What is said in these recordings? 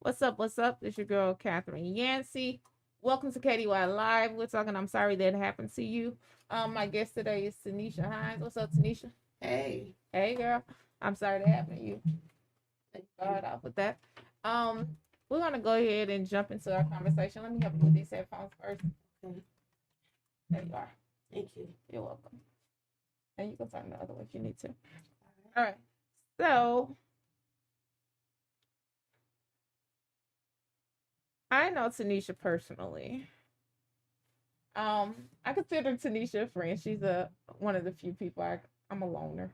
What's up? What's up? It's your girl, Catherine Yancey. Welcome to K.D.Y Live. We're talking I'm sorry that happened to you. My guest today is Tanisha Hines. What's up, Tanisha? Hey. Hey, girl. I'm sorry that happened to you. Let's start off with that. Um, we're going to go ahead and jump into our conversation. Let me help you with these headphones first. Okay. There you are. Thank you. You're welcome. And you can turn the other way if you need to. All right. So, I know Tanisha personally. I consider Tanisha a friend. She's a one of the few people I'm a loner.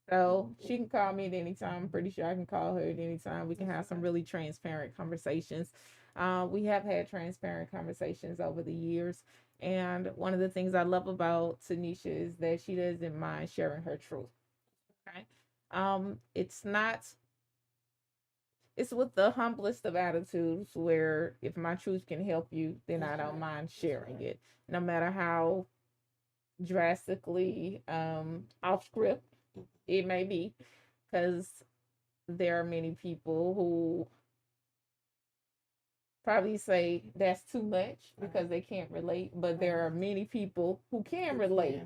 So she can call me at any time. I'm pretty sure I can call her at any time. We can have some really transparent conversations. We have had transparent conversations over the years. And one of the things I love about Tanisha is that she doesn't mind sharing her truth. Okay. It's not it's with the humblest of attitudes where if my truth can help you, then I don't mind sharing it. No matter how drastically off script it may be, because there are many people who probably say that's too much because they can't relate, but there are many people who can relate.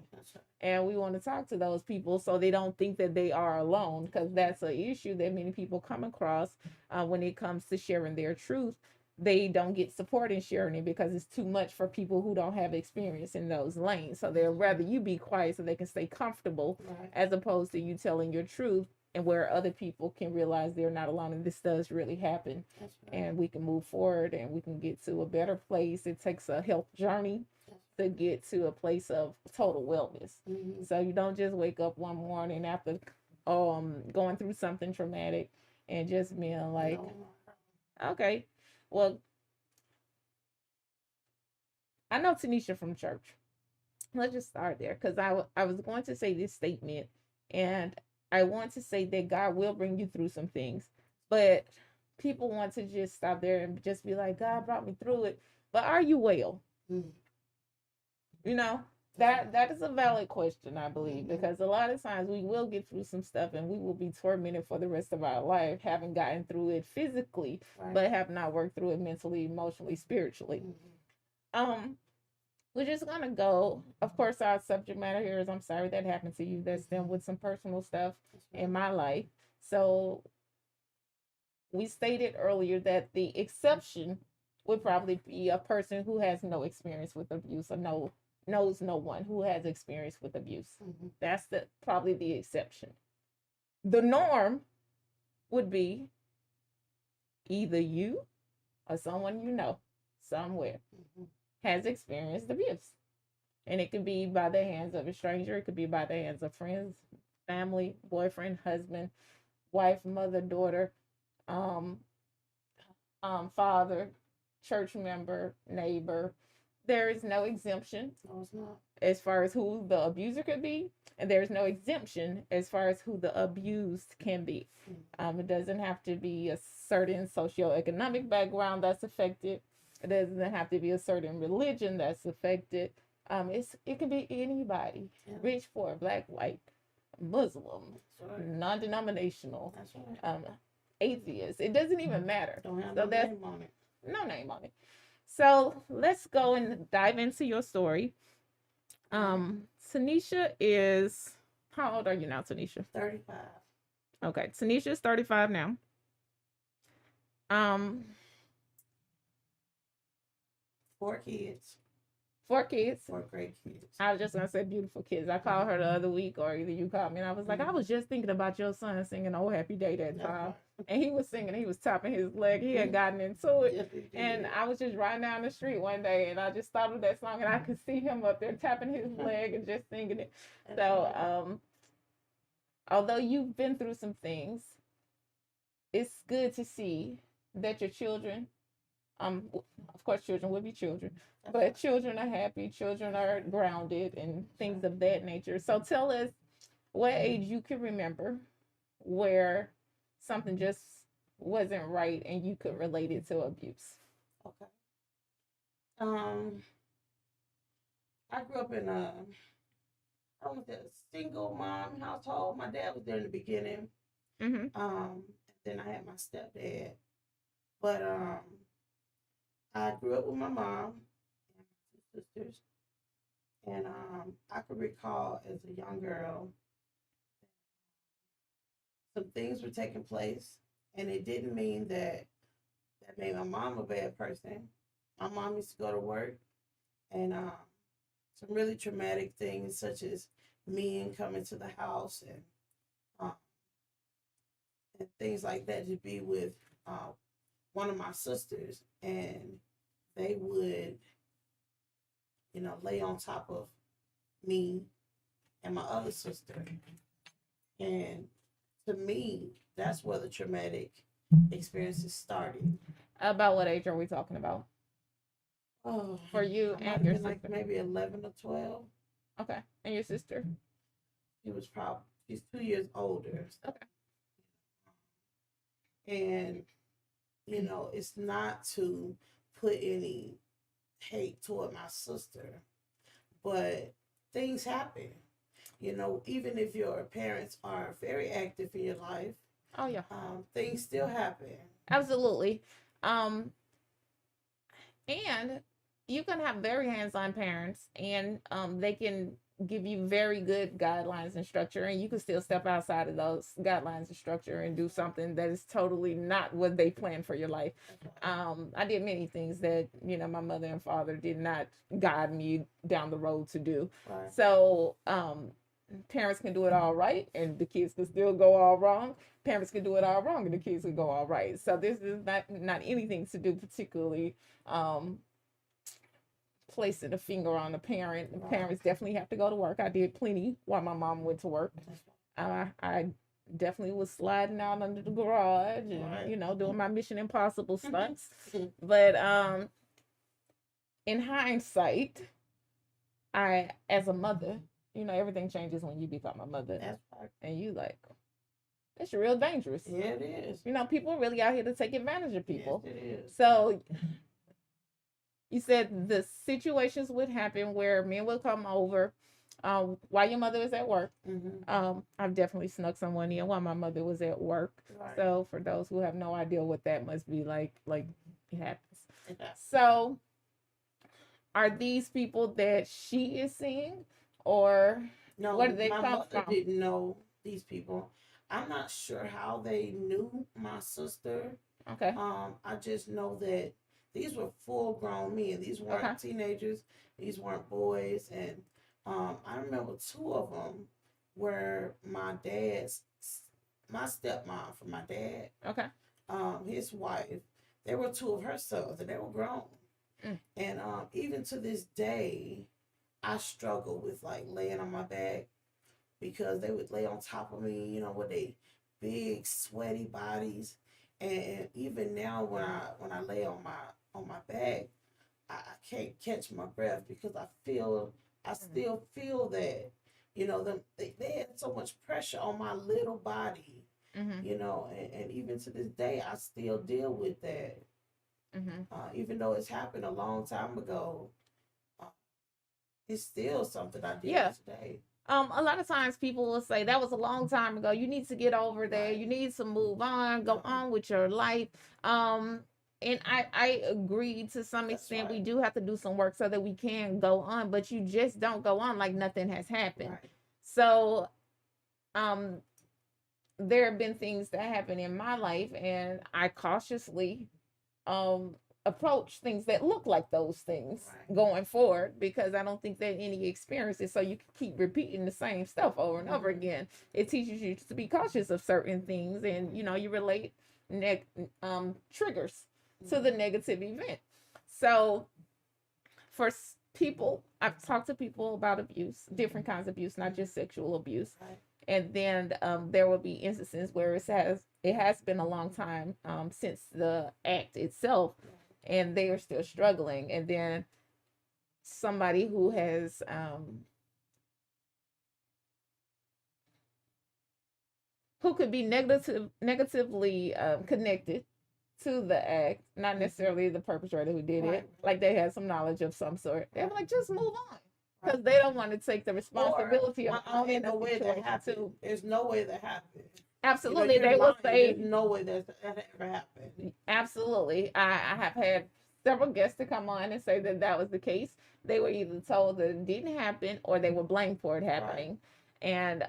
And we want to talk to those people so they don't think that they are alone, because that's an issue that many people come across when it comes to sharing their truth. They don't get support in sharing it because it's too much for people who don't have experience in those lanes. So they'd rather you be quiet so they can stay comfortable, as opposed to you telling your truth and where other people can realize they're not alone and this does really happen. And we can move forward and we can get to a better place. It takes a health journey to get to a place of total wellness. So you don't just wake up one morning after going through something traumatic and just being like, okay, well, I know Tanisha from church. Let's just start there, because I was going to say this statement, and I want to say that God will bring you through some things, but people want to just stop there and just be like, God brought me through it, but are you well? You know, that is a valid question, I believe, because a lot of times we will get through some stuff and we will be tormented for the rest of our life, having gotten through it physically, but have not worked through it mentally, emotionally, spiritually. Um, we're just gonna go. Of course, our subject matter here is I'm sorry that happened to you. That's them with some personal stuff in my life. So we stated earlier that the exception would probably be a person who has no experience with abuse or knows no one who has experience with abuse. That's the probably the exception. The norm would be either you or someone you know somewhere has experienced abuse. And it could be by the hands of a stranger, it could be by the hands of friends, family, boyfriend, husband, wife, mother, daughter, um, father, church member, neighbor. There is no exemption. No, it's not. As far as who the abuser could be, and there's no exemption as far as who the abused can be. It doesn't have to be a certain socioeconomic background that's affected. It doesn't have to be a certain religion that's affected. It can be anybody, rich, poor, black, white, Muslim, non-denominational, atheist. It doesn't even matter. Don't have no name on it. No name on it. So let's go and dive into your story. Tanisha is, how old are you now, Tanisha? 35. Okay, Tanisha is 35 now. Um, 4 kids. 4 kids. 4 great kids. I was just gonna say beautiful kids. I called her the other week, or either you called me, and I was like, I was just thinking about your son singing "Oh Happy Day" that time, and he was singing. He was tapping his leg. He had gotten into it, and I was just riding down the street one day, and I just thought of that song, and I could see him up there tapping his leg and just singing it. So, although you've been through some things, it's good to see that your children, of course, children will be children, but children are happy, children are grounded, and things of that nature. So tell us what age you can remember where something just wasn't right and you could relate it to abuse. Okay. I grew up in I was a single mom household. My dad was there in the beginning. Mm-hmm. Then I had my stepdad. But I grew up with my mom and my two sisters, and I could recall as a young girl some things were taking place, and it didn't mean that made my mom a bad person. My mom used to go to work, and some really traumatic things, such as men coming to the house uh, and things like that, to be with uh, one of my sisters, and they would, lay on top of me and my other sister. And to me, that's where the traumatic experiences started. About what age are we talking about Oh, for you I might and have your been like sister? maybe 11 or 12. Okay, and your sister. She's 2 years older. So. Okay. And, it's not to put any hate toward my sister, but things happen. Even if your parents are very active in your life, Oh yeah, things still happen. absolutely. Um, and you can have very hands-on parents, and they can give you very good guidelines and structure, and you can still step outside of those guidelines and structure and do something that is totally not what they planned for your life. I did many things that my mother and father did not guide me down the road to do. Right. So parents can do it all right, and the kids can still go all wrong. Parents can do it all wrong, and the kids can go all right. So this is not anything to do particularly um placing a finger on the parent. The parents definitely have to go to work. I did plenty while my mom went to work. I definitely was sliding out under the garage and doing my Mission Impossible stunts. But in hindsight, I, as a mother, everything changes when you become a mother. That's right. And you like, it's real dangerous. Yeah, it is. People really out here to take advantage of people. Yes, it is. So you said the situations would happen where men would come over while your mother was at work. Mm-hmm. I've definitely snuck someone in while my mother was at work. Right. So for those who have no idea what that must be like it happens. Yeah. So are these people that she is seeing, or no? Where do they my come mother from? didn't know these people. I'm not sure how they knew my sister. Okay. I just know that these were full grown men. These weren't teenagers. These weren't boys. And I remember two of them were my stepmom for my dad. Okay. His wife. They were two of her sons, and they were grown. And even to this day, I struggle with like laying on my back because they would lay on top of me, with their big sweaty bodies. And even now, when I lay on my back, I can't catch my breath because I still feel that, they had so much pressure on my little body, and even to this day, I still deal with that. Even though it's happened a long time ago, uh, it's still something I deal with today. A lot of times people will say that was a long time ago. You need to get over there. Right. You need to move on, go on with your life. And I agree to some extent. Right. We do have to do some work so that we can go on, but you just don't go on like nothing has happened. Right. So, there have been things that happen in my life, and I cautiously approach things that look like those things going forward, because I don't think that any experience is so you can keep repeating the same stuff over and over again. It teaches you to be cautious of certain things, and you relate triggers to the negative event. So for people, I've talked to people about abuse, different kinds of abuse, not just sexual abuse. And then there will be instances where it has been a long time since the act itself, and they are still struggling. And then somebody who has who could be negatively connected to the act, not necessarily the perpetrator who did it, like they had some knowledge of some sort. They're like, just move on. Because they don't want to take the responsibility of owning no way that happened. There's no way that happened. Absolutely, you're they will lying. There's say no way that ever happened. absolutely. I have had several guests to come on and say that that was the case. They were either told that it didn't happen or they were blamed for it Right. happening. And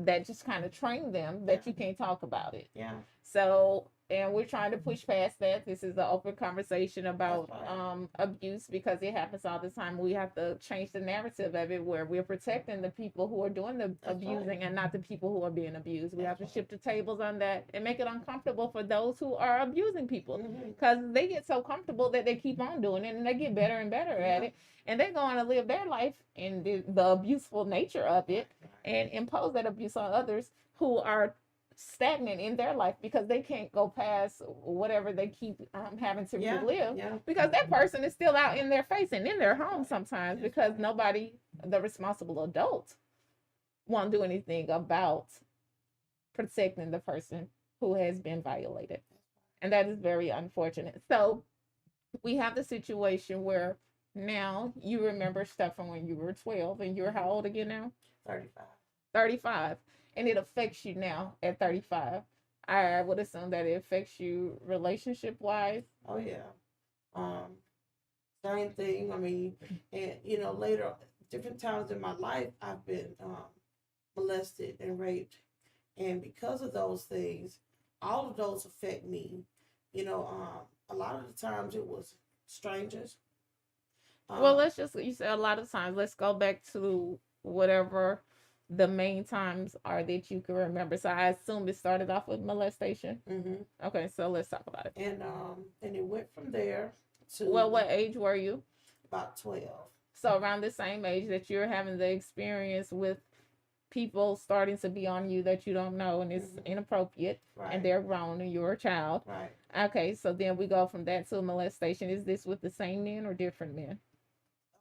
that just kind of trained them Yeah. that you can't talk about it. Yeah. So, and we're trying to push past that. This is an open conversation That's about right. abuse because it happens all the time. We have to change the narrative of it where we're protecting the people who are doing the That's right. abusing and not the people who are being abused. We have That's to right. shift the tables on that and make it uncomfortable for those who are abusing people Mm-hmm. because they get so comfortable that they keep on doing it and they get better and better at Yeah. it. And they're going to live their life in the abuseful nature of Right. it Right. and impose that abuse on others who are stagnant in their life because they can't go past whatever they keep having to Yeah. relive Yeah. because that person is still out in their face and in their That's home right. sometimes That's because right. nobody, the responsible adult, won't do anything about protecting the person who has been violated. And that is very unfortunate. So we have the situation where now you remember stuff from when you were 12 and you're how old again now? 35. 35. And it affects you now at 35. I would assume that it affects you relationship wise. Oh yeah. Um, Same thing. I mean, and later, different times in my life, I've been molested and raped, and because of those things, all of those affect me. A lot of the times it was strangers. Well, Um, let's just, you said a lot of times, let's go back to whatever the main times are that you can remember. So I assume it started off with molestation. hmm Okay, so let's talk about it. and it went from there Well, to what age were you? about 12. So around the same age that you're having the experience with people starting to be on you that you don't know and it's hmm inappropriate and Right. they're grown and you're a child. Right. Okay, so then we go from that to molestation. Is this with the same men or different men?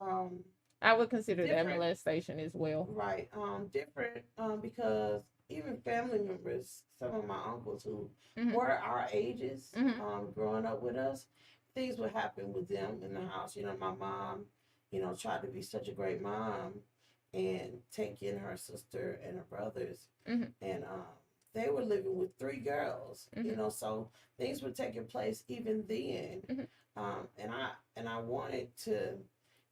Um, I would consider that Different. molestation as well. Right. Different. Because even family members, some of my uncles who Mm-hmm. were our ages, Mm-hmm. growing up with us, things would happen with them in the house. My mom, tried to be such a great mom and take in her sister and her brothers, Mm-hmm. and they were living with three girls. Mm-hmm. So things were taking place even then, Mm-hmm. and I wanted to.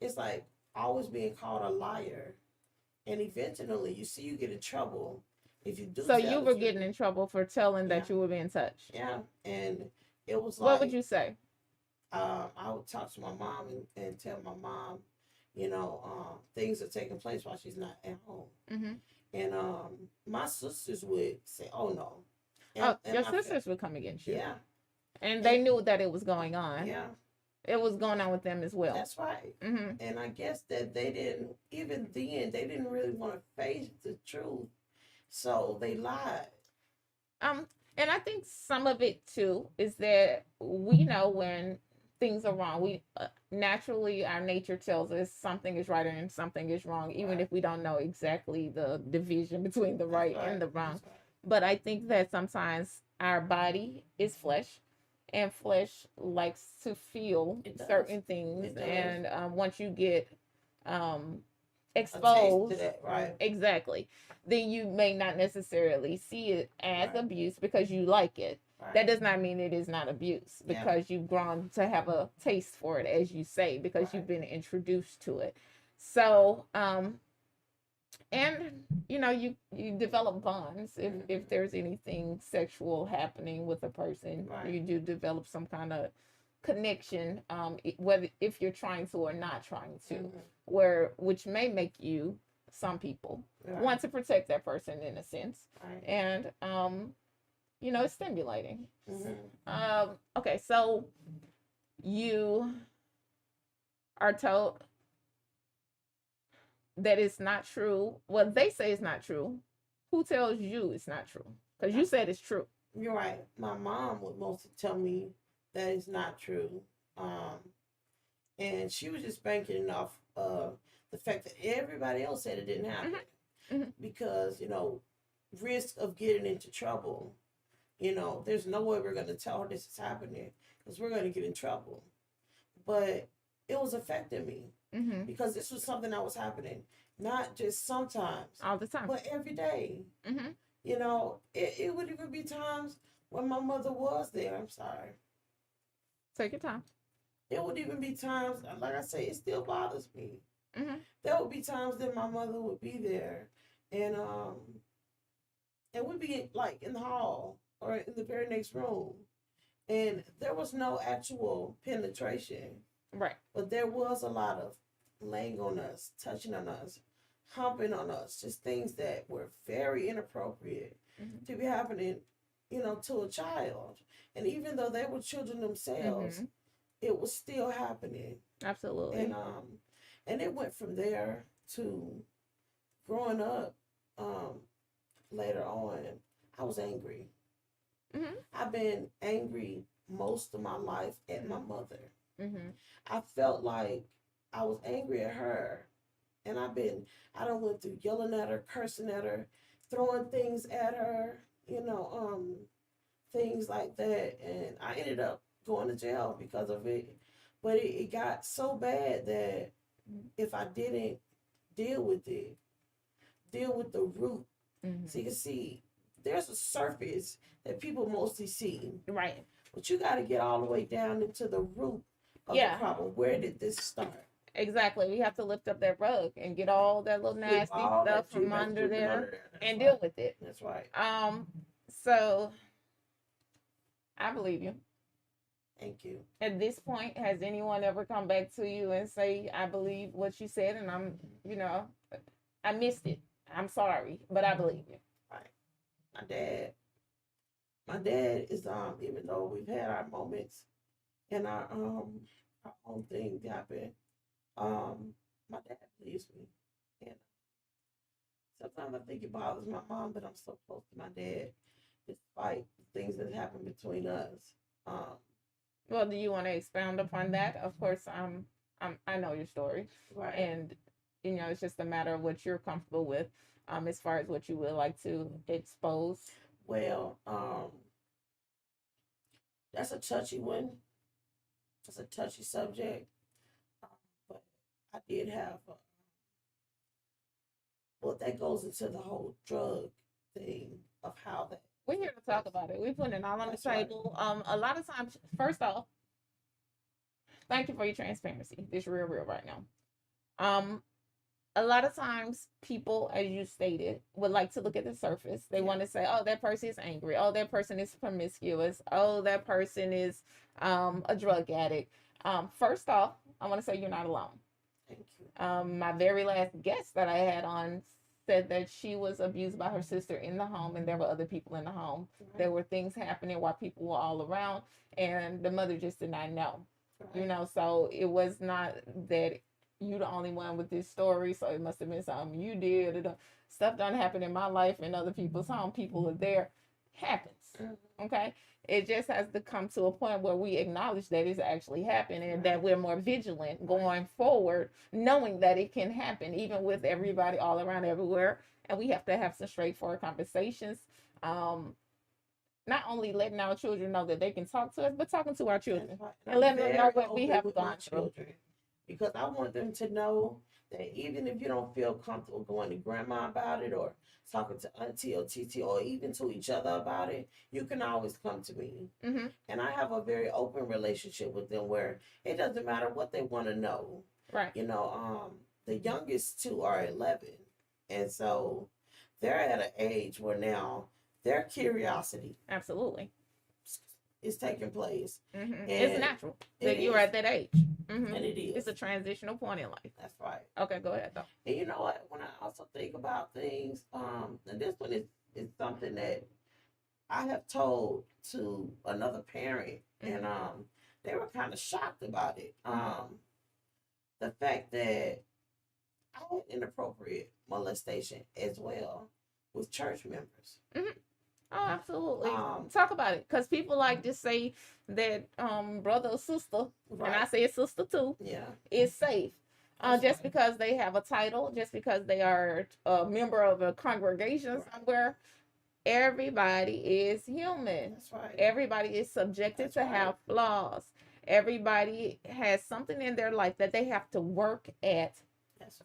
It's like always being called a liar, and eventually you get in trouble if you do So tell you the were truth. getting in trouble for telling Yeah, that you were being touched. yeah, and it was What would like you say? I would talk to my mom and tell my mom, things are taking place while she's not at home, Mm-hmm. and my sisters would say, "Oh no," Oh, and your my sisters would come against you. yeah, And they and knew that it was going on. yeah, It was going on with them as well. that's right. Mm-hmm. And I guess that they didn't even then they didn't really want to face the truth, so they lied. Um, and I think some of it too is that we know when things are wrong. We naturally our nature tells us something is right and something is wrong, even Right. if we don't know exactly the division between the That's right and right. the wrong. That's right. But I think that sometimes our body is flesh, and flesh likes to feel It does. certain things. It does. And once you get um, A taste to exposed, that, right? exactly, then you may not necessarily see it as Right. abuse because you like it. That Right. does not mean it is not abuse Yeah. because you've grown to have a taste for it, as you say, because you've Right. been introduced to it. So, and you develop bonds if Mm-hmm. there's anything sexual happening with a person, Right. you do develop some kind of connection, whether if you're trying to or not trying to, Mm-hmm. where which may make you some people Right. want to protect that person in a sense, Right. and it's stimulating. Mm-hmm. Okay, so you are told that it's not true. Well, they say it's not true. Who tells you it's not true? Because you said it's true. You're right. My mom would mostly tell me that it's not true. Um, and she was just banking off the fact that everybody else said it didn't happen. Mm-hmm. Because, risk of getting into trouble. There's no way we're going to tell her this is happening because we're going to get in trouble. But it was affecting me Mm-hmm. because this was something that was happening, not just sometimes, All the time. but every day. Mm-hmm. You know, it would even be times when my mother was there. I'm sorry. Take your time. There would even be times, like I say, it still bothers me. Mm-hmm. There would be times that my mother would be there, and we'd be like in the hall or in the very next room, and there was no actual penetration, Right. but there was a lot of laying on us, touching on us, humping on us, just things that were very inappropriate Mm-hmm. to be happening, to a child. And even though they were children themselves, Mm-hmm. it was still happening. And Absolutely. and it went from there to growing up. Later on, I was angry. Mm-hmm. I've been angry most of my life at my Mm-hmm. mother. Mm-hmm. I felt like I was angry at her, and I don't went through yelling at her, cursing at her, throwing things at her, things like that, and I ended up going to jail because of it. But it got so bad that if I didn't deal with it, deal with the root, Mm-hmm. so you can see there's a surface that people mostly see, Right. but you got to get all the way down into the root of the Yeah. problem. Where did this start? Exactly. We have to lift up that rug and get all that little Sweep nasty all stuff that from sweep and under sweeping there under there. That's and right. deal with it. That's right. Um, so I believe you. Thank you. At this point, has anyone ever come back to you and say, I believe what you said and you know, I missed it. I'm sorry, but I believe you. Right. My dad. My dad is even though we've had our moments and our own thing happen, my dad believes me. And sometimes I think it bothers my mom that I'm so close to my dad, despite the things that happen between us. Um, Well, do you want to expound upon that? Of course, I know your story, right. and it's just a matter of what you're comfortable with, as far as what you would like to expose. Well, that's a touchy one. That's a touchy subject. Um, but I did have, well, that goes into the whole drug thing of how that. We're here to talk about it. We're putting it all on the That's right. table. A lot of times, first off, thank you for your transparency. This real right now. Um, a lot of times people, as you stated, would like to look at the surface. They want to say, oh, that person is angry. Oh, that person is promiscuous. Oh, that person is a drug addict. First off, I want to say you're not alone. Thank you. My very last guest that I had on said that she was abused by her sister in the home and there were other people in the home. Right. There were things happening while people were all around and the mother just did not know. Right. So it was not that you the only one with this story, so it must have been something you did. Stuff done happen in my life and other people's home. People are there. Happens. Mm-hmm. Okay. It just has to come to a point where we acknowledge that it's actually happening and that we're more vigilant going forward, knowing that it can happen, even with everybody all around everywhere. And we have to have some straightforward conversations. Not only letting our children know that they can talk to us, but talking to our children and letting them know what we have gone through. Because I want them to know that even if you don't feel comfortable going to grandma about it or talking to auntie or TT or even to each other about it, you can always come to me. Mm-hmm. And I have a very open relationship with them where it doesn't matter what they want to know. Right. The youngest two are 11. And so they're at an age where now their curiosity absolutely is taking place. Mm-hmm. It's natural that you're at that age. Mm-hmm. And it is. It's a transitional point in life. That's right. Okay, go ahead though. And you know what? When I also think about things, and this one is something that I have told to another parent, mm-hmm. and they were kind of shocked about it. The fact that I had inappropriate molestation as well with church members. Mm-hmm. Oh, absolutely. Talk about it, because people like to say that brother or sister, right. And I say sister too, is safe. Just because they have a title, just because they are a member of a congregation somewhere. Everybody is human. That's right. Everybody is subjected to have flaws. Everybody has something in their life that they have to work at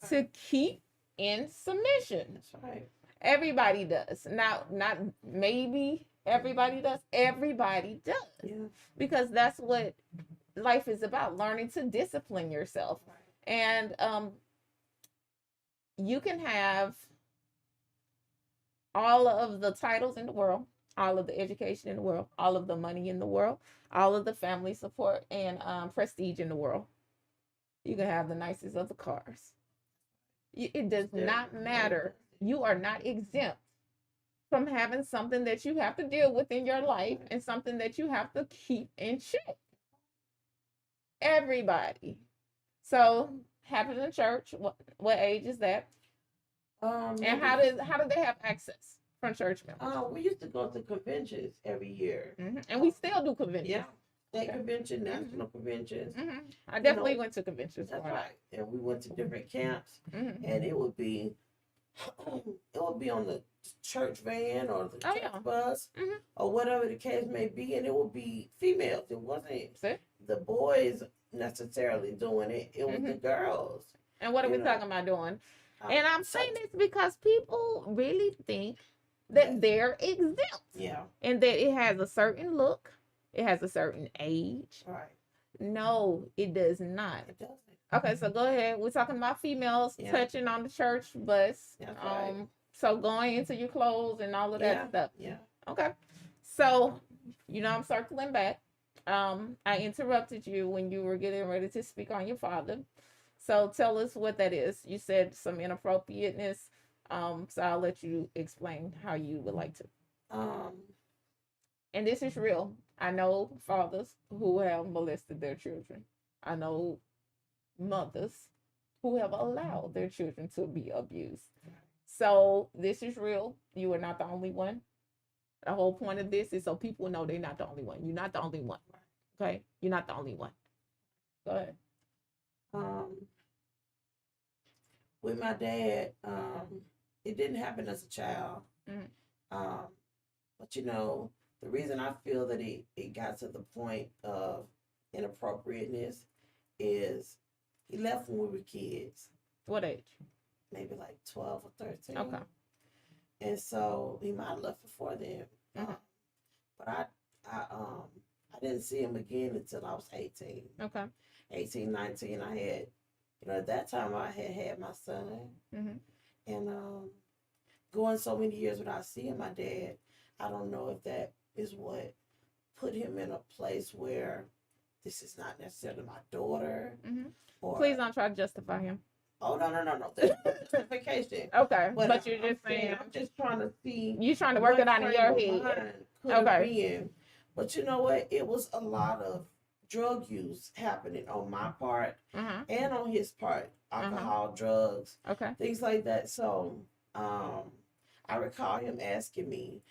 to keep in submission. That's right. Everybody does. Now, not maybe everybody does. Everybody does. Yeah. Because that's what life is about, learning to discipline yourself. Right. And you can have all of the titles in the world, all of the education in the world, all of the money in the world, all of the family support and prestige in the world. You can have the nicest of the cars. It does not matter. You are not exempt from having something that you have to deal with in your life and something that you have to keep in check. Everybody. So, happened in church. What age is that? And how did they have access from church members? We used to go to conventions every year, and we still do conventions. Yeah, state convention, national conventions. I definitely went to conventions. That's right, and we went to different camps, and it would be on the church van or the church bus or whatever the case may be, and it would be females. It wasn't the boys necessarily doing it. It was the girls. And what are we talking about doing? And I'm saying this because people really think that they're exempt. Yeah. And that it has a certain look, it has a certain age. Right. No, it does not. It doesn't. Okay, so go ahead. We're talking about females touching on the church bus. Right. So going into your clothes and all of that stuff. Yeah. Okay. So, I'm circling back. I interrupted you when you were getting ready to speak on your father. So tell us what that is. You said some inappropriateness. So I'll let you explain how you would like to. And this is real. I know fathers who have molested their children. I know mothers who have allowed their children to be abused. So this is real. You are not the only one. The whole point of this is so people know they're not the only one. You're not the only one. Okay? You're not the only one. Go ahead. With my dad, it didn't happen as a child. But the reason I feel that it got to the point of inappropriateness is he left when we were kids. What age? Maybe like 12 or 13. Okay. And so he might have left before then. But I didn't see him again until I was 18. Okay. 18, 19, I had, at that time I had my son. And going so many years without seeing my dad, I don't know if that is what put him in a place where this is not necessarily my daughter. Or, please don't try to justify him. Oh, no. There's no justification. Okay. But you're just saying. I'm just trying to see. You're trying to work it out in your head. Okay. But you know what? It was a lot of drug use happening on my part and on his part. Alcohol, drugs, things like that. So I recall him asking me,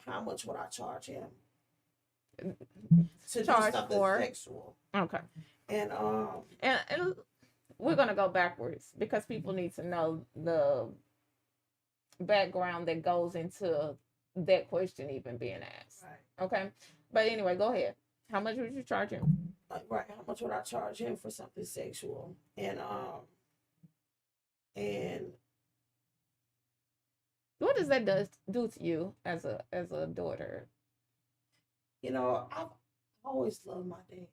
how much would I charge him to do something sexual? Okay. And we're gonna go backwards because people need to know the background that goes into that question even being asked. Right. Okay. But anyway, go ahead. How much would you charge him? Right. How much would I charge him for something sexual? And what does that do to you as a daughter? I've always loved my dad.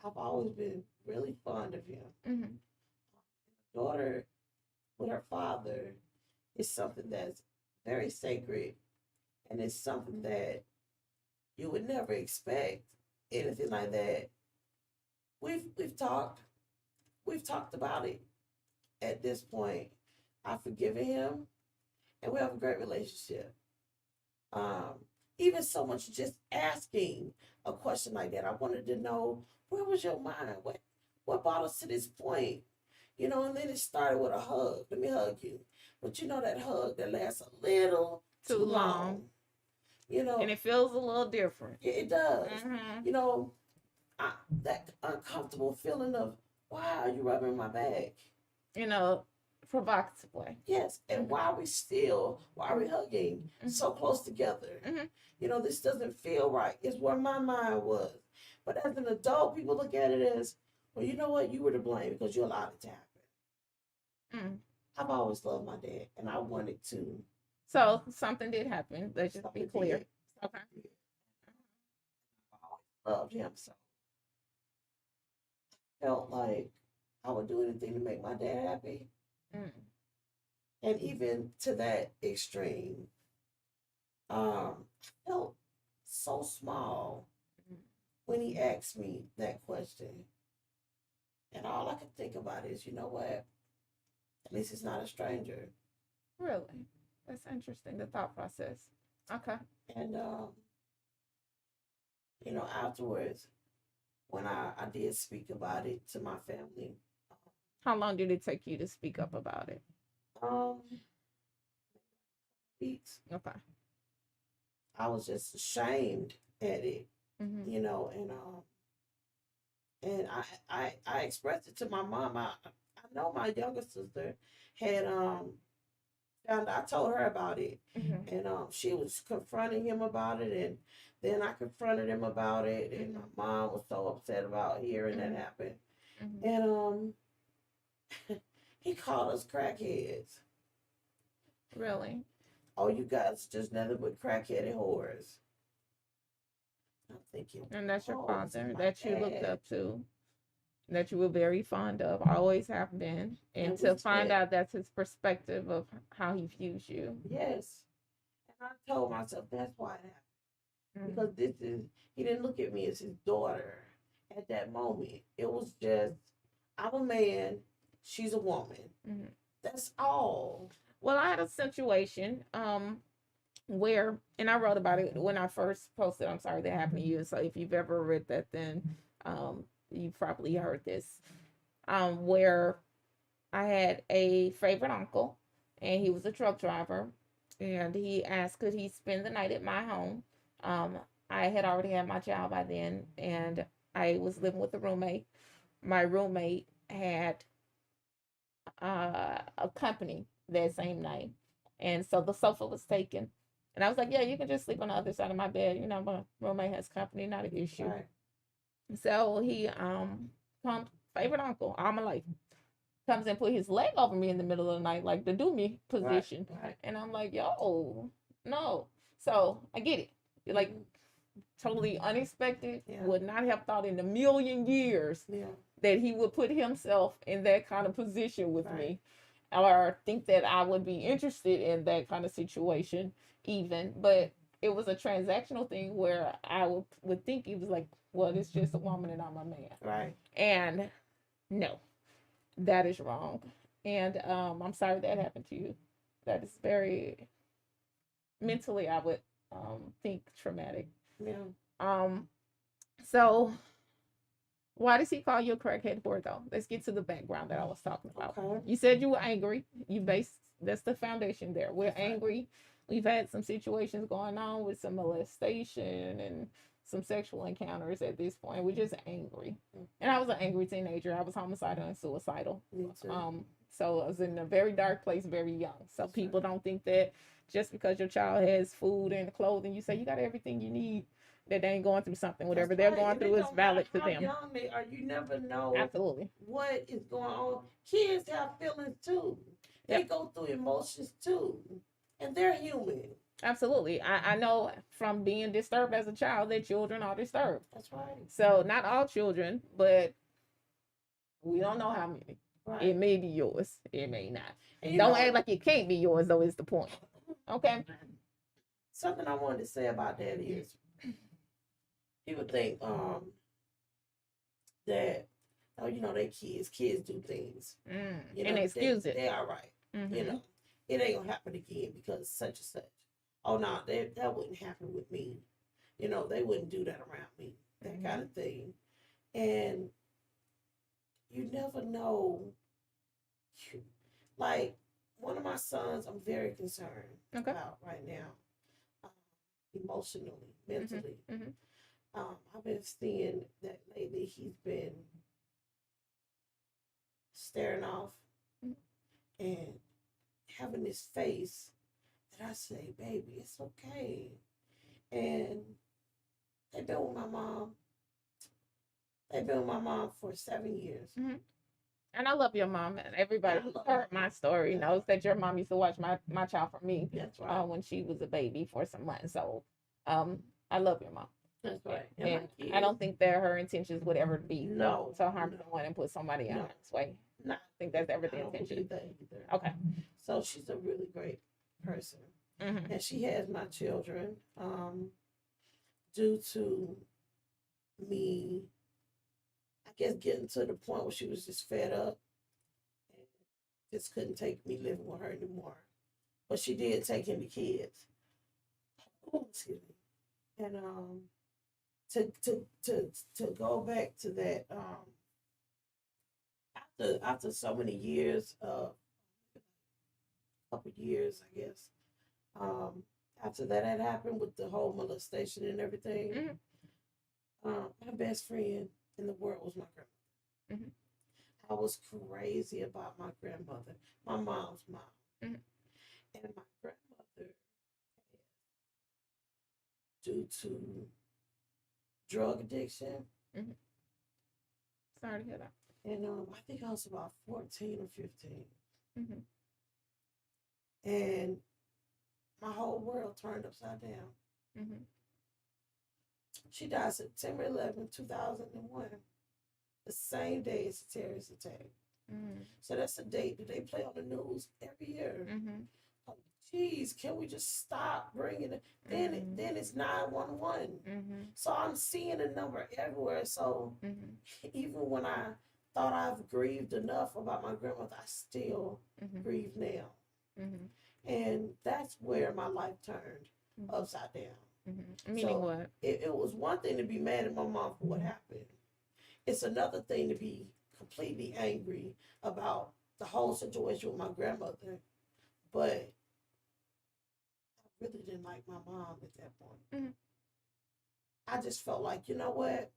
I've always been really fond of him. Daughter with her father is something that's very sacred, and it's something that you would never expect anything like that. We've talked about it. At this point, I've forgiven him, and we have a great relationship. Even so much just asking a question like that, I wanted to know, where was your mind? What brought us to this point? And then it started with a hug. Let me hug you. But that hug that lasts a little too long. And it feels a little different. It does. That uncomfortable feeling of, why are you rubbing my back? Provocative way. Yes. And why are we hugging so close together? This doesn't feel right. It's where my mind was. But as an adult, people look at it as, well, you know what? You were to blame because you allowed it to happen. I've always loved my dad, and I wanted to So something did happen. Let's just be Something clear. did. Okay. Something did. I always loved him, so felt like I would do anything to make my dad happy. Mm. And even to that extreme, I felt so small Mm. when he asked me that question. And all I could think about is, you know what? At least it's not a stranger. Really? That's interesting, the thought process. Okay. And, afterwards, when I did speak about it to my family, How long did it take you to speak up about it? um, weeks, Okay. I was just ashamed at it, Mm-hmm. and I expressed it to my mom. I know my younger sister had found I told her about it, Mm-hmm. and she was confronting him about it, and then I confronted him about it, and Mm-hmm. my mom was so upset about hearing that Mm-hmm. happen, Mm-hmm. and he called us crackheads. Really? Oh, you guys just nothing but crackheaded whores. I'm thinking, And that's your oh, this is father my that you looked dad, up to, that you were very fond of, always have been. And and we to find spent out that's his perspective of how he views you. yes, and I told myself that's why it happened Mm-hmm. because this is he didn't look at me as his daughter at that moment. It was just I'm a man, she's a woman. Mm-hmm. That's all. Well, I had a situation where, and I wrote about it when I first posted. I'm sorry that happened to you. So if you've ever read that, then you probably heard this. Where I had a favorite uncle, and he was a truck driver, and he asked could he spend the night at my home. Um, I had already had my child by then, and I was living with a roommate. My roommate had a company that same night, and so the sofa was taken. And I was like, "Yeah, you can just sleep on the other side of my bed. You know, my roommate has company, not an issue." Right. So he comes, favorite uncle all my life, comes and put his leg over me in the middle of the night, like the do me Right. position. Right. And I'm like, yo, no. So I get it. Like Mhm. totally unexpected. Yeah. Would not have thought in a million years Yeah. that he would put himself in that kind of position with Right. me, or think that I would be interested in that kind of situation, even. But it was a transactional thing where I would think he was like, well, it's just a woman and I'm a man. Right. And no, that is wrong. And I'm sorry that happened to you. That is very mentally, I would think traumatic. Yeah. Um, so why does he call you a crackhead whore though? Let's get to the background that I was talking about. Okay. You said you were angry. You based that's the foundation there. We're That's right. angry. We've had some situations going on with some molestation and some sexual encounters at this point. We're just angry. And I was an angry teenager. I was homicidal and suicidal. Me too. So I was in a very dark place, very young. So That's people right. don't think that just because your child has food and clothing, you say you got everything you need, that they ain't going through something. That's Whatever they're right. going And it through is don't matter valid to how them. young they are. You never know Absolutely. what is going on. Kids have feelings too. They Yep. go through emotions too. And they're human. Absolutely. I know from being disturbed as a child that children are disturbed. That's right. So not all children, but we don't know how many. Right. It may be yours. It may not. And Don't act like it can't be yours though is the point. Okay. something I wanted to say about that is people think that oh, they kids do things. And excuse they it. are right. Mm-hmm. It ain't gonna happen again because such and such. Oh no, that wouldn't happen with me. They wouldn't do that around me. That Mm-hmm. kind of thing. And you never know. Like one of my sons, I'm very concerned about right now, um, emotionally, mentally. Mm-hmm. I've been seeing that lately. He's been staring off Mm-hmm. and having this face that I say, baby, it's okay. And they've been with my mom. They've been with my mom for 7 years. Mm-hmm. And I love your mom. And everybody I who's love heard my my mom. story That's knows right. that your mom used to watch my child for me That's right. when she was a baby for some months old. Um, I love your mom. That's And, right. And my and I kids, don't think that her intentions would ever be no, to harm no, someone and put somebody in no, harm's way. not. I think that's ever I the don't intention. believe that either. Okay. So she's a really great person, Mm-hmm. and she has my children. Due to me, I guess getting to the point where she was just fed up and just couldn't take me living with her anymore. But she did take in the kids. Oh, excuse me. And to go back to that, after so many years, couple years, I guess. Um, After that had happened with the whole molestation and everything, Mm-hmm. my best friend in the world was my grandmother. Mm-hmm. I was crazy about my grandmother, my mom's mom, Mm-hmm. and my grandmother, due to drug addiction, Mm-hmm. Sorry to hear that. and I think I was about 14 or 15, Mm-hmm. and my whole world turned upside down. Mm-hmm. She died September 11, 2001, the same day as the terrorist attack. Mm-hmm. So that's a date that they play on the news every year. Mm-hmm. Like, geez, can we just stop bringing it? Mm-hmm. Then it's 911. Mm-hmm. So I'm seeing a number everywhere. So Mm-hmm. even when I thought I've grieved enough about my grandmother, I still Mm-hmm. grieve now. Mm-hmm. And that's where my life turned upside down. Mm-hmm. Meaning So what? it was one thing to be mad at my mom for what happened. It's another thing to be completely angry about the whole situation with my grandmother. But I really didn't like my mom at that point. Mm-hmm. I just felt like, you know what?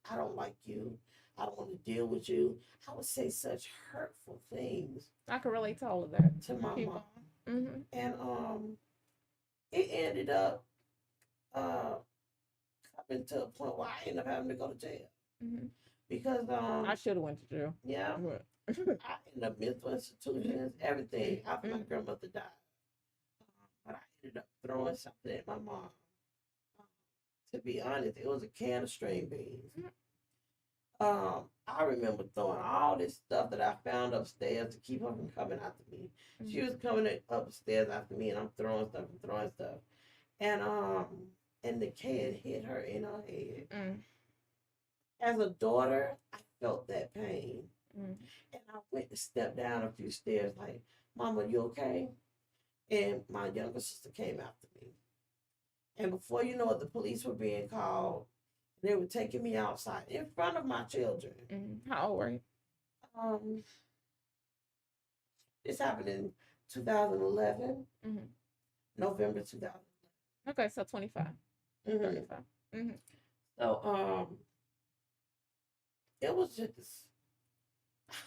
I don't like you. I don't want to deal with you. I would say such hurtful things I can relate to all of that. to my Keep mom. on. Mm-hmm. And it ended up uh coming to a point where I ended up having to go to jail. Mm-hmm. Because I should have went to jail. yeah, Mm-hmm. I ended up mental institutions, everything after my grandmother died. But I ended up throwing something at my mom. Um, to be honest, it was a can of string beans. I remember throwing all this stuff that I found upstairs to keep her from coming after me. She was coming upstairs after me, and I'm throwing stuff and throwing stuff, and the can hit her in her head. Mm-hmm. As a daughter, I felt that pain, Mm-hmm. and I went to step down a few stairs, like, "Mama, you okay?" And my younger sister came after me, and before you know it, the police were being called. They were taking me outside in front of my children. Mm-hmm. How old were you? Um, this happened in 2011, Mm-hmm. November 2011. Okay, so 25. Mm-hmm. 35. Mm-hmm. So it was just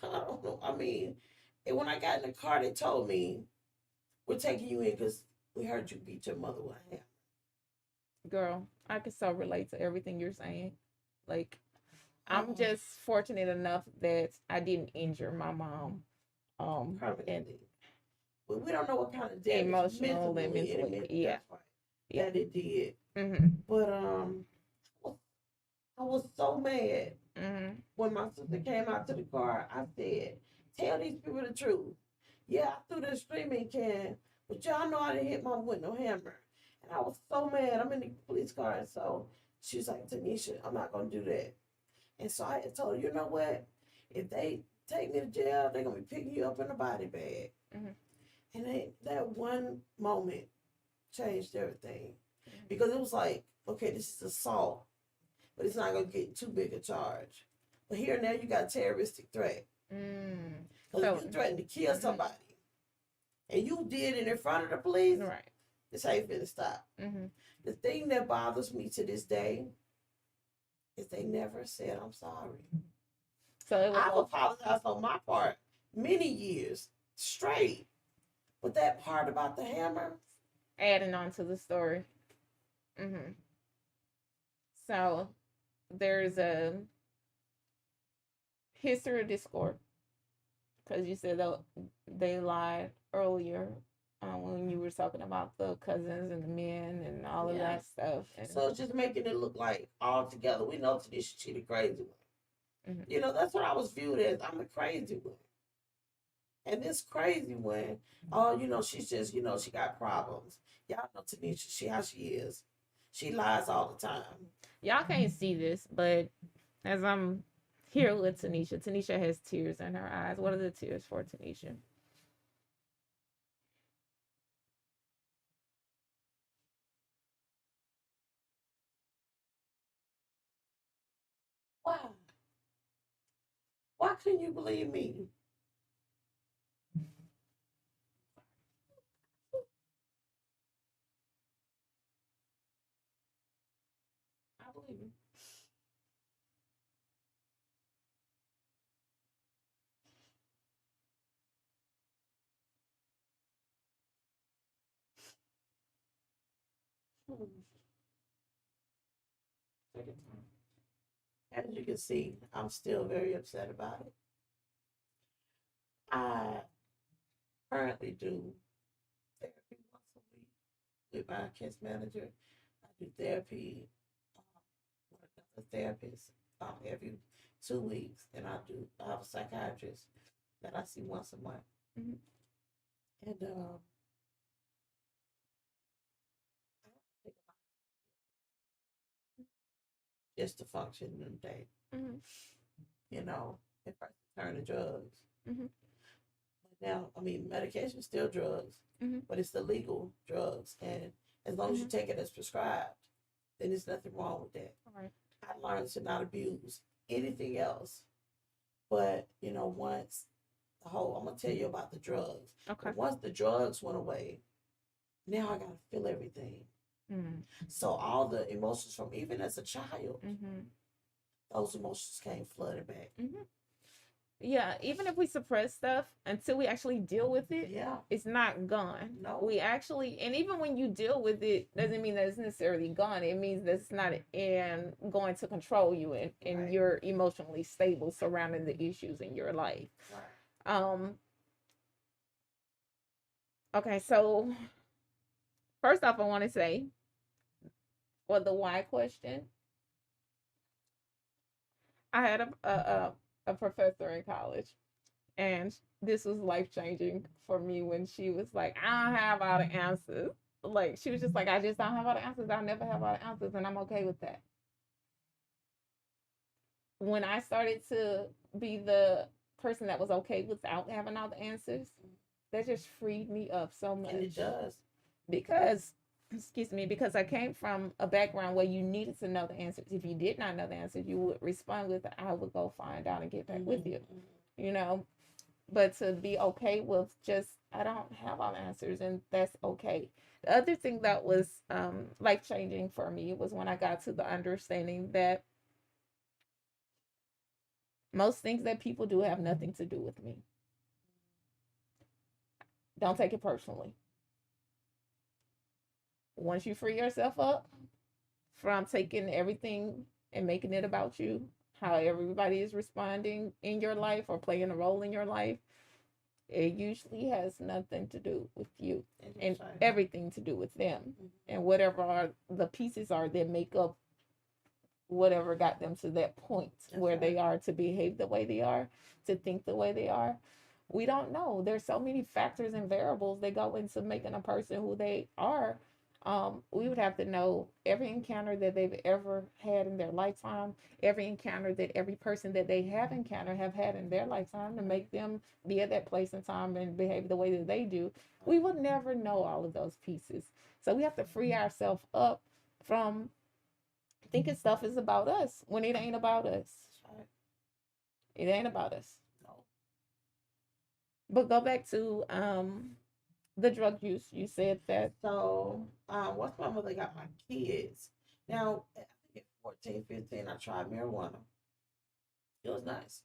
I don't know. I mean, when I got in the car, they told me we're taking you in because we heard you beat your mother with a hammer. Girl, I can so relate to everything you're saying. Like, I'm Um, just fortunate enough that I didn't injure my mom. And Permanently. But we don't know what kind of damage emotional and mentally. Yeah. that's right, Yeah. that it did. Mm-hmm. But I was so mad Mm-hmm. when my sister came out to the car. I said, "Tell these people the truth. Yeah, I threw the streaming can, but y'all know I didn't hit my with no hammer." And I was so mad. I'm in the police car, and so she was like, "Tanisha, I'm not gonna do that." And so I had told her, "You know what? If they take me to jail, they're gonna be picking you up in a body bag." Mm-hmm. And that one moment changed everything Mm-hmm. because it was like, okay, this is assault, but it's not gonna get too big a charge. But here now you got a terroristic threat. Mm. Because So, if you threatened to kill mm-hmm. somebody and you did it in front of the police, Right. this ain't finna stop. Mm-hmm. The thing that bothers me to this day is they never said I'm sorry. So it was I've apologized on my part many years straight. But that part about the hammer, adding on to the story. Mm-hmm. So there's a history of discord because you said that they lied earlier when you were talking about the cousins and the men and all of Yeah. that stuff. And So it's just making it look like all together. We know Tanisha, she the crazy one. That's what I was viewed as. I'm a crazy one. And this crazy one, oh, she's just, she got problems. Y'all know Tanisha, she how she is. She lies all the time. y'all can't see this, but as I'm here with Tanisha, Tanisha has tears in her eyes. What are the tears for, Tanisha? Why? Why couldn't you believe me? I believe you. Hmm. Take your time. As you can see, I'm still very upset about it. I currently do therapy once a week with my case manager. I do therapy with another therapist every 2 weeks, and I have a psychiatrist that I see once a month. Mm-hmm. And just to function in the day. Mm-hmm. If I turn to drugs. Mm-hmm. But now, I mean, medication is still drugs, Mm-hmm. but it's the legal drugs. And as long as you take it as prescribed, then there's nothing wrong with that. All right. I learned to not abuse anything else. But, once I'm going to tell you about the drugs. Okay. But once the drugs went away, now I got to feel everything. Mm-hmm. So all the emotions from even as a child, Mm-hmm. those emotions came flooding back. Mm-hmm. Yeah, even if we suppress stuff until we actually deal with it, Yeah. it's not gone. No. We actually, and even when you deal with it, doesn't mean that it's necessarily gone. It means that it's not in going to control you, and Right. you're emotionally stable surrounding the issues in your life. Right. Okay, so first off, I want to say for the why question, I had a professor in college, and this was life changing for me when she was like, I don't have all the answers. Like, she was just like, I just don't have all the answers. I'll never have all the answers, and I'm okay with that. When I started to be the person that was okay without having all the answers, that just freed me up so much. And it does. Because, excuse me, because I came from a background where you needed to know the answers. If you did not know the answers, you would respond with, I would go find out and get back with you. You know, but to be okay with just, I don't have all the answers, and that's okay. The other thing that was life changing for me was when I got to the understanding that most things that people do have nothing to do with me. Don't take it personally. Once you free yourself up from taking everything and making it about you, how everybody is responding in your life or playing a role in your life, it usually has nothing to do with you and everything to do with them. Mm-hmm. And whatever are the pieces are that make up whatever got them to that point. That's where right. They are, to behave the way they are, to think the way they are. We don't know. There's so many factors and variables that go into making a person who they are. We would have to know every encounter that they've ever had in their lifetime, every encounter that every person that they have encountered have had in their lifetime to make them be at that place and time and behave the way that they do. We would never know all of those pieces. So we have to free ourselves up from thinking stuff is about us when it ain't about us. It ain't about us. No. But go back to the drug use. You said that. So once my mother got my kids, now I think at 14, 15, I tried marijuana. It was nice.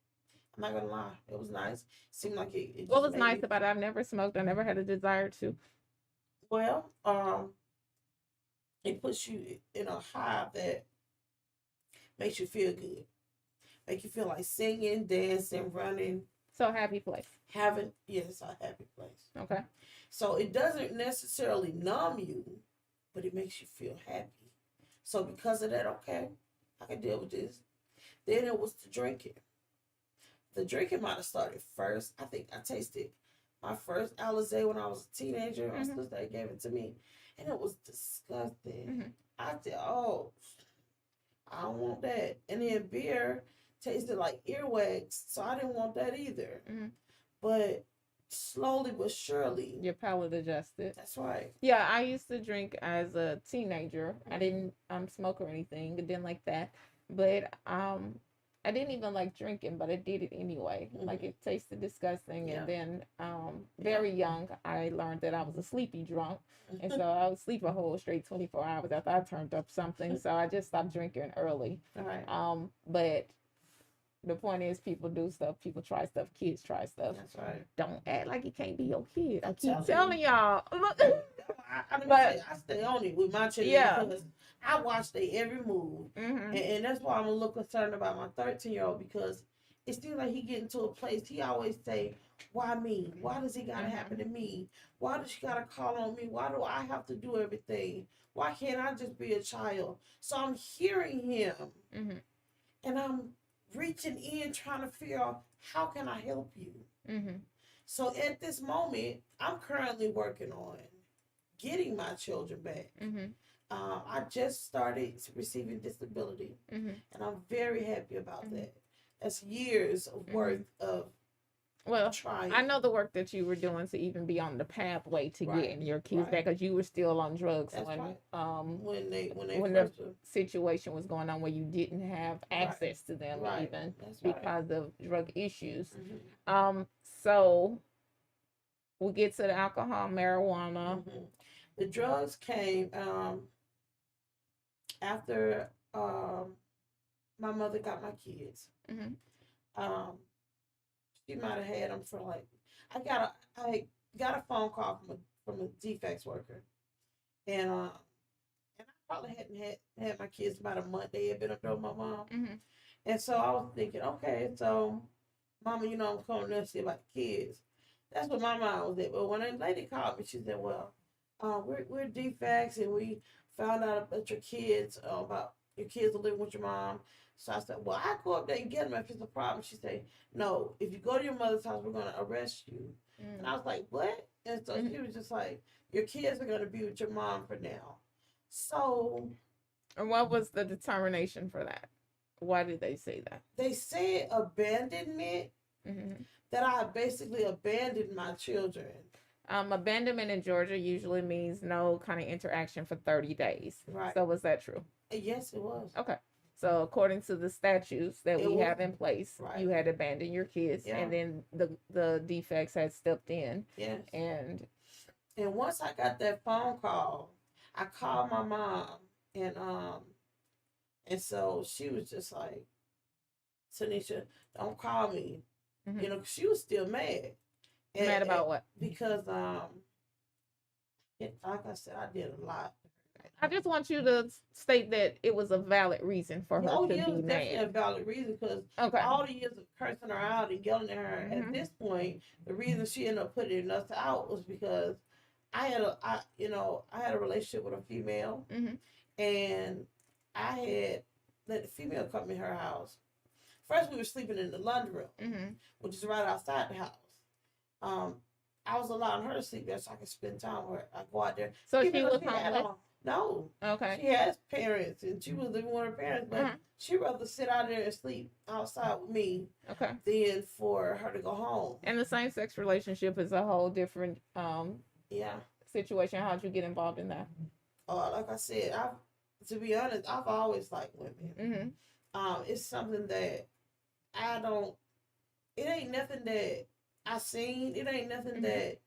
I'm not gonna lie, it was nice. Seemed like it what was nice about it? I've never smoked. I never had a desire to. Well, it puts you in a high that makes you feel good. Make you feel like singing, dancing, running. So happy place. Yes, a happy place. Okay. So it doesn't necessarily numb you, but it makes you feel happy. So because of that, okay, I can deal with this. Then it was the drinking. The drinking might have started first. I think I tasted my first Alizé when I was a teenager. My Mm-hmm. sister gave it to me, and it was disgusting. Mm-hmm. I said, "Oh, I don't want that." And then beer tasted like earwax, so I didn't want that either. Mm-hmm. But slowly but surely, Your palate adjusted. that's right. Yeah, I used to drink as a teenager. I Mm-hmm. didn't smoke or anything. I didn't like that. But I didn't even like drinking, but I did it anyway. Like Mm-hmm. it tasted disgusting. And Yeah, then yeah. very young I learned that I was a sleepy drunk. And so I would sleep a whole straight 24 hours after I turned up something. So I just stopped drinking early. All right. But the point is, people do stuff, people try stuff, kids try stuff. That's right. Don't act like it can't be your kid. I I'm keep telling telling y'all. But But I stay on it with my children yeah. because I watch their every move, Mm-hmm. and that's why I'm a little concerned about my 13-year-old because it seems like he getting to a place. He always say, "Why me? Why does it gotta happen to me? Why does she gotta call on me? Why do I have to do everything? Why can't I just be a child?" So I'm hearing him, Mm-hmm. and I'm reaching in trying to figure out how can I help you. Mm-hmm. So at this moment, I'm currently working on getting my children back. Mm-hmm. I just started receiving disability, Mm-hmm. and I'm very happy about Mm-hmm. that. That's years of worth of Well, trying. I know the work that you were doing to even be on the pathway to Right, getting your kids right. back, because you were still on drugs That's when right. When they when the first were, situation was going on where you didn't have right, access to them right. even That's right. because of drug issues. Mm-hmm. So we'll get to the alcohol, marijuana. Mm-hmm. The drugs came after my mother got my kids. Mm-hmm. Um, she might have had them for like I got a phone call from a defects worker, and and I probably hadn't had my kids about a month. They had been up there with my mom, Mm-hmm. and so I was thinking, okay, so Mama, I'm coming there to see about the kids. That's what my mind was at. But when a lady called me, she said, "Well, we're defects, and we found out about your kids are living with your mom." So I said, "Well, I go up there and get them if it's a problem." She said, "No, if you go to your mother's house, we're gonna arrest you." And I was like, "What?" And so Mm-hmm. she was just like, "Your kids are gonna be with your mom for now." So And what was the determination for that? Why did they say that? they said abandonment, Mm-hmm. that I basically abandoned my children. Abandonment in Georgia usually means no kind of interaction for 30 days. Right. So was that true? Yes, it was. Okay. So according to the statutes that we have in place, right. You had abandoned your kids, Yeah. and then the defects had stepped in. Yes. And once I got that phone call, I called my mom, and so she was just like, "Tanisha, don't call me," mm-hmm. 'cause she was still mad. Mad about what? Because like I said, I did a lot. I just want you to state that it was a valid reason for her to it be was definitely a mad. valid reason because Okay. all the years of cursing her out and yelling at her, Mm-hmm. at this point, the reason she ended up putting us out was because I had a relationship with a female, Mm-hmm. and I had let the female come in her house. First, we were sleeping in the laundry room, Mm-hmm. which is right outside the house. I was allowing her to sleep there so I could spend time with her. I go out there. So she was homeless? No. Okay. She has parents, and she was living with her parents, but she'd rather sit out there and sleep outside with me, okay, than for her to go home. And the same-sex relationship is a whole different situation. How'd you get involved in that? Like I said, to be honest, I've always liked women. Mm-hmm. It's something that I don't. It ain't nothing that I seen. It ain't nothing that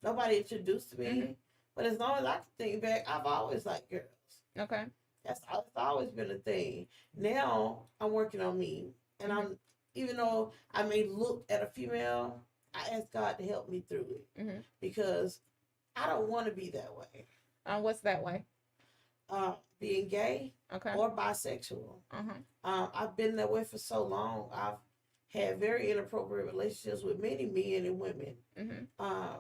nobody introduced to me. Mm-hmm. But as long as I can think back, I've always liked girls. Okay. That's always been a thing. Now I'm working on me, and even though I may look at a female, I ask God to help me through it because I don't want to be that way. What's that way? Being gay, okay, or bisexual. I've been that way for so long. had very inappropriate relationships with many men and women, um,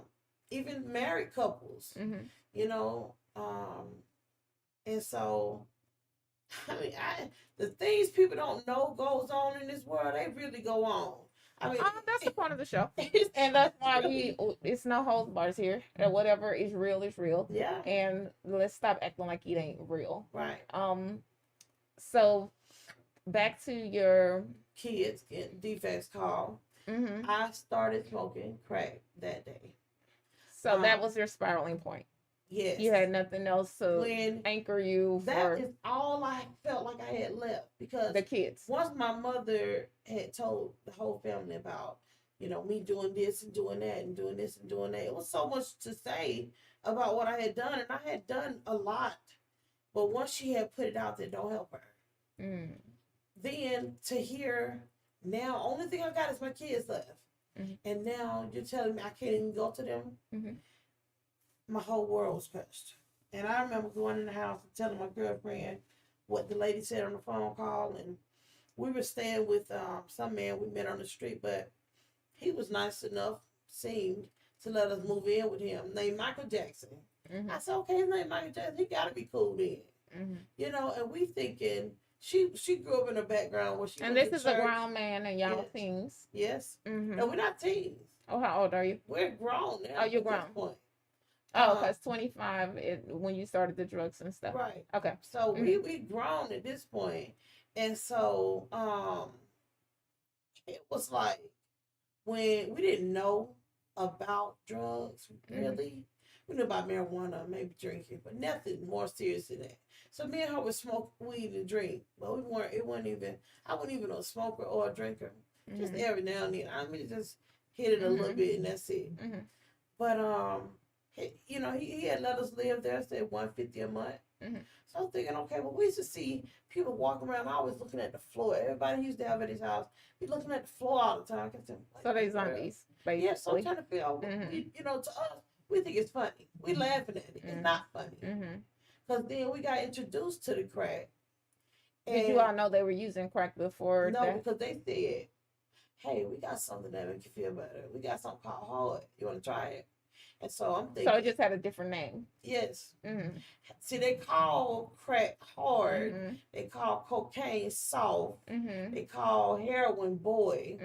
even married couples, you know. And so, I mean, the things people don't know goes on in this world, they really go on. I mean, that's the point of the show, and that's why it's no holds bars here. And whatever is real is real. Yeah. And let's stop acting like it ain't real. Right. So back to your kids get defects call. I started smoking crack that day. So that was your spiraling point. Yes. You had nothing else to anchor you for. That is all I felt like I had left, because the kids. Once my mother had told the whole family about, you know, me doing this and doing that and doing this and doing that, it was so much to say about what I had done, and I had done a lot. But once she had put it out there, don't help her. Then to hear now, only thing I got is my kids left. And now you're telling me I can't even go to them. My whole world was crushed. And I remember going in the house and telling my girlfriend what the lady said on the phone call. And we were staying with some man we met on the street, but he was nice enough, seemed, to let us move in with him, named Michael Jackson. I said, okay, his name Michael Jackson, he got to be cool then. You know, and we thinking, she grew up in a background where she and this is church. A grown man, and y'all teens. Yes. No, we're not teens. Oh, how old are you? We're grown now. Oh, you're grown. Oh, because 25 when you started the drugs and stuff. Right. Okay. So we grown at this point. And so it was like when we didn't know about drugs, really. We knew about marijuana, maybe drinking, but nothing more serious than that. So me and her would smoke weed and drink. But I wasn't even a smoker or a drinker. Just every now and then. I mean, just hit it a little bit and that's it. But you know, he had let us live there, said $150 a month. So I'm thinking, okay, well, we used to see people walking around always looking at the floor. Everybody used to have at his house, be looking at the floor all the time. So they zombies, basically. Yeah, so I'm trying to figure out, you know, to us, we think it's funny. We laughing at it. It's not funny. Because then we got introduced to the crack. Did you all know they were using crack before? No, because they said, hey, we got something that make you feel better. We got something called hard. You want to try it? And so I'm thinking. So it just had a different name. Yes. See, they call crack hard. They call cocaine soft. They call heroin boy.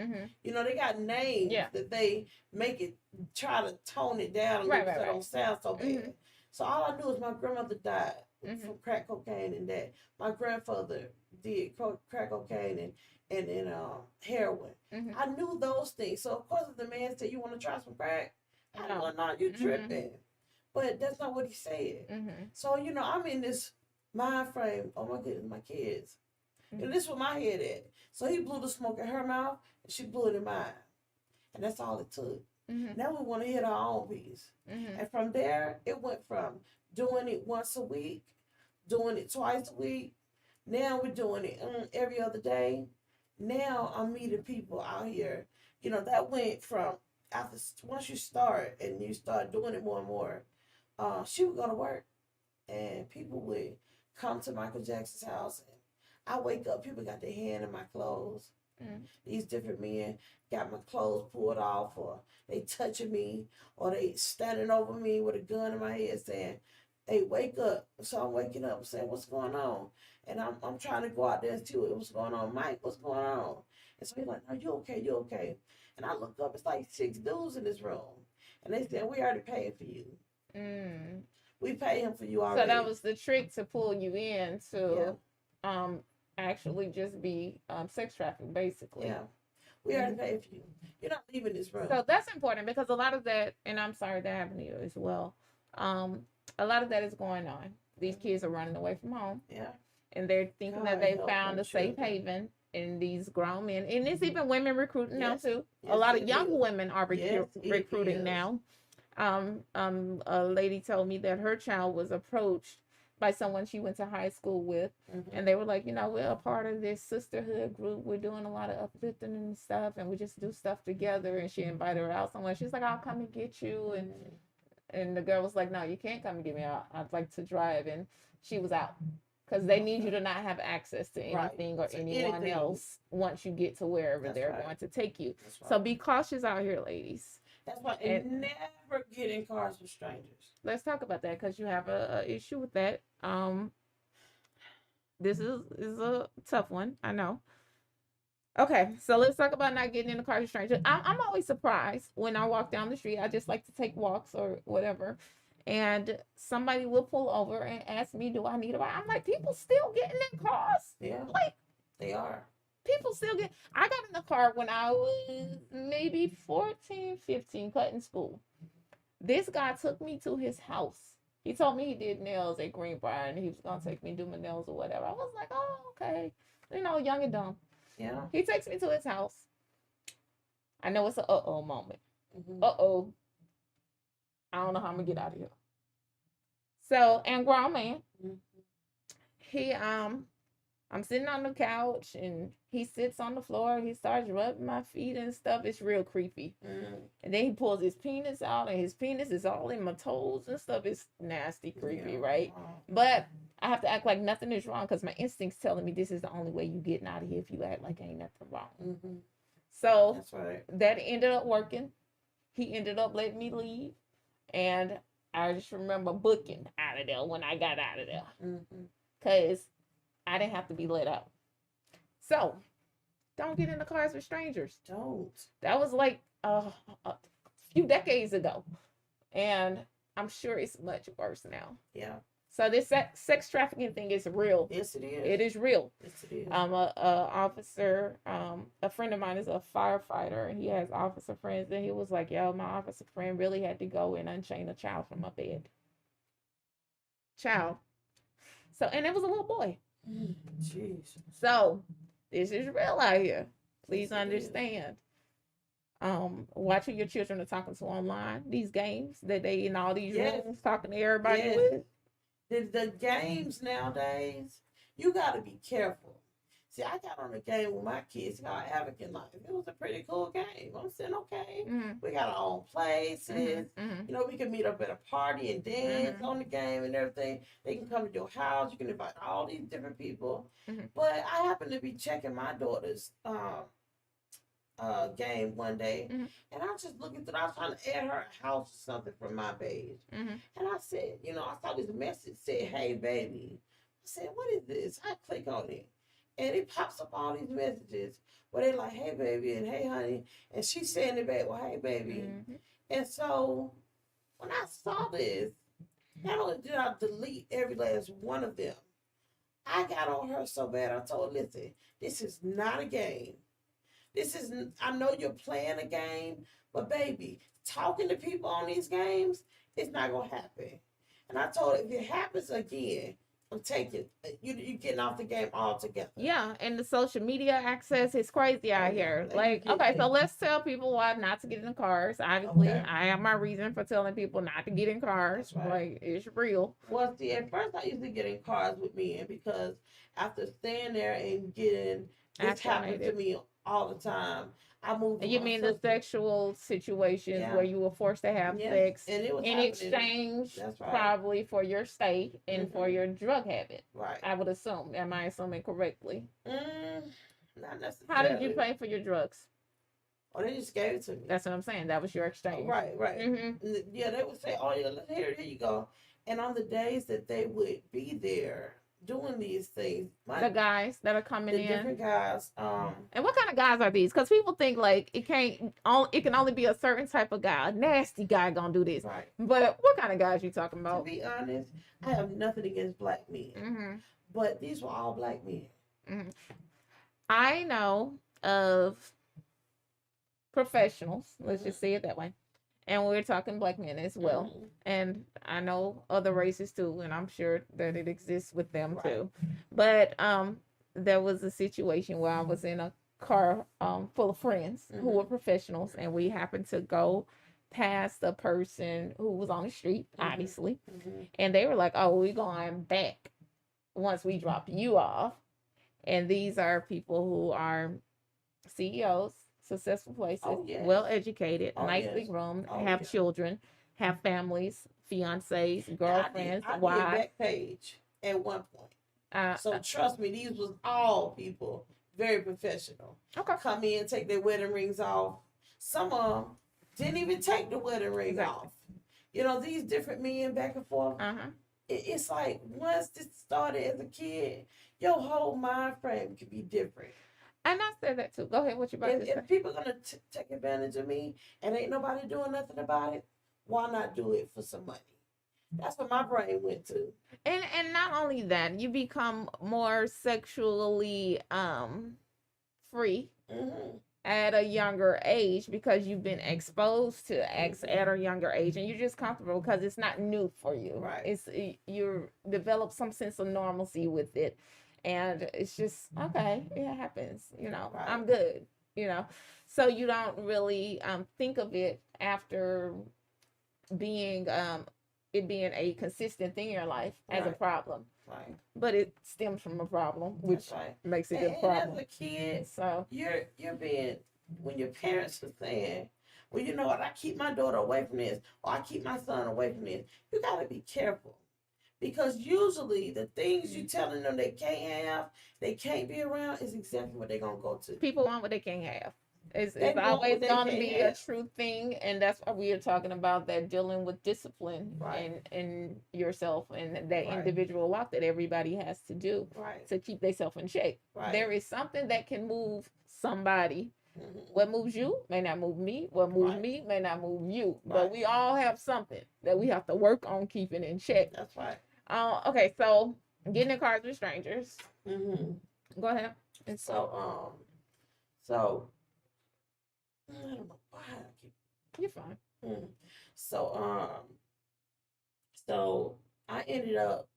You know, they got names that they make it, try to tone it down a little so it don't sound so bad. So all I knew is my grandmother died from crack cocaine, and that my grandfather did crack cocaine and heroin. I knew those things. So of course, if the man said, "You want to try some crack?" I don't know, no, you tripping. But that's not what he said. So, you know, I'm in this mind frame. Oh my goodness, my kids. You know, this is where my head at. So he blew the smoke in her mouth and she blew it in mine. And that's all it took. Now we want to hit our own piece. And from there, it went from doing it once a week, doing it twice a week. Now we're doing it every other day. Now I'm meeting people out here. You know, that went from, once you start and you start doing it more and more, she would go to work and people would come to Michael Jackson's house, and I wake up, people got their hand in my clothes. These different men got my clothes pulled off, or they touching me, or they standing over me with a gun in my head saying, hey, wake up. So I'm waking up saying, what's going on? And I'm trying to go out there and see what's going on. Mike, what's going on? And so he's like, no, you okay, you okay. And I look up, it's like 6 dudes in this room. And they said, we already paid for you. We paid him for you already. So that was the trick to pull you in to actually just be sex trafficked, basically. Yeah. We already paid for you. You're not leaving this room. So that's important, because a lot of that, and I'm sorry that happened to you as well, a lot of that is going on. These kids are running away from home. Yeah. And they're thinking that they found a safe haven in these grown men. And it's even women recruiting now too. A lot of young women are recruiting now. A lady told me that her child was approached by someone she went to high school with, and they were like, you know, we're a part of this sisterhood group. We're doing a lot of uplifting and stuff, and we just do stuff together. And she invited her out somewhere. She's like, I'll come and get you. And the girl was like, no, you can't come and get me out. I'd like to drive. And she was out, because they need you to not have access to Right. anything or To anyone anything. else once you get to wherever That's they're right. going to take you. That's right. So be cautious out here, ladies. That's why, And and never get in cars with strangers. let's talk about that because you have a issue with that. This is a tough one, I know. Okay, so let's talk about not getting in the car with strangers. I'm always surprised when I walk down the street. I just like to take walks or whatever, and somebody will pull over and ask me, "Do I need a ride?" I'm like, people still getting in cars. Yeah, Like they are. people still get. I got in the car when I was maybe 14, 15, cutting school. This guy took me to his house. He told me he did nails at Greenbrier and he was gonna take me and do my nails or whatever. I was like, oh, okay. You know, young and dumb. Yeah. He takes me to his house. I know it's a uh-oh moment. Mm-hmm. Uh-oh. I don't know how I'm gonna get out of here. So, and grown man, Mm-hmm. he I'm sitting on the couch and he sits on the floor. He starts rubbing my feet and stuff. It's real creepy. Mm-hmm. And then he pulls his penis out and his penis is all in my toes and stuff. It's nasty, creepy, Yeah. right? But I have to act like nothing is wrong because my instinct's telling me this is the only way you getting out of here if you act like ain't nothing wrong. Mm-hmm. So That's right. that ended up working. He ended up letting me leave. And I just remember booking out of there when I got out of there. Because I didn't have to be let out. So, don't get in the cars with strangers. Don't. That was like a few decades ago. And I'm sure it's much worse now. Yeah. So this sex trafficking thing is real. Yes, it is. It is real. Yes, it is. A officer, a friend of mine is a firefighter, and he has officer friends, and he was like, "Yo, my officer friend really had to go and unchain a child from a bed." Child. So, and it was a little boy. Jeez. So, this is real out here. Please Yes, it understand. Watch who your children are talking to online. These games that they in all these Yes. rooms talking to everybody Yes. with. The games nowadays, you got to be careful. See, I got on a game with my kids called Advocate Life. It was a pretty cool game. I'm saying, okay, we got our own places. You know, we can meet up at a party and dance on the game and everything. They can come to your house. You can invite all these different people. But I happened to be checking my daughter's game one day, and I was just looking through. I was trying to add her a house or something from my page, and I said, you know, I saw this message said, "Hey, baby." I said, "What is this?" I click on it, and it pops up all these messages where they like, "Hey, baby," and "Hey, honey," and she's saying it back, "Well, hey, baby," and so when I saw this, not only did I delete every last one of them, I got on her so bad. I told her, "Listen, this is not a game. This is, I know you're playing a game, but baby, talking to people on these games, it's not going to happen." And I told her, if it happens again, I'm taking, you getting off the game altogether. Yeah, and the social media access is crazy out here. Like, okay, so let's tell people why not to get in cars. Obviously, I have my reason for telling people not to get in cars. Right. Like, it's real. Well, see, at first I used to get in cars with men because after staying there and getting, this happened to me all the time. I moved. You mean the sexual situations where you were forced to have sex and it was in exchange, probably for your stay and for your drug habit? Right. I would assume. Am I assuming correctly? Not necessarily. How did you pay for your drugs? Oh, they just gave it to me. That's what I'm saying. That was your exchange. Oh, right. Yeah, they would say, "Oh, yeah, here you go." And on the days that they would be there doing these things, the guys that are coming in, different guys. And what kind of guys are these? Because people think like it can only be a certain type of guy. A nasty guy gonna do this. Right. But what kind of guys you talking about? To be honest, I have nothing against black men. But these were all black men. I know of professionals. Let's just say it that way. And we're talking black men as well. And I know other races too, and I'm sure that it exists with them too. But there was a situation where I was in a car full of friends who were professionals, and we happened to go past a person who was on the street, obviously. And they were like, "Oh, we're going back once we drop you off." And these are people who are CEOs, successful places, well educated, nicely groomed, have children, have families, fiancés, girlfriends, I did wives. back page at one point. Uh, So uh, trust me, these was all people very professional. okay. Come in, take their wedding rings off. Some of them didn't even take the wedding ring Exactly. off. You know, these different men back and forth. Uh-huh. It's like once this started as a kid, your whole mind frame could be different. And I said that too. Go ahead. What you about to say? If people gonna take advantage of me and ain't nobody doing nothing about it, why not do it for some money? That's what my brain went to. And not only that, you become more sexually free Mm-hmm. at a younger age because you've been exposed to X at a younger age, and you're just comfortable because it's not new for you. Right. It's you develop some sense of normalcy with it, and it's just okay. It happens, you know. Right. I'm good, you know. So you don't really think of it after being it being a consistent thing in your life as a Right. problem. Right. But it stems from a problem, which That's right. makes it a And problem. as a kid, So you're being when your parents are saying, well, you know what, I keep my daughter away from this, or I keep my son away from this. You gotta be careful. Because usually the things you telling them they can't have, they can't be around is exactly what they're gonna go to. people want what they can't have. They It's want always what they going to can't be a have. true thing, and that's why we are talking about that dealing with discipline Right. in yourself and that Right. individual walk that everybody has to do Right. to keep themselves in shape. Right. There is something that can move somebody. Mm-hmm. What moves you may not move me. What moves Right. me may not move you. Right. But we all have something that we have to work on keeping in check. That's right. Okay, so getting in cars with strangers. Mm-hmm. Go ahead. And so I don't know why I keep. You're fine. Mm. So so I ended up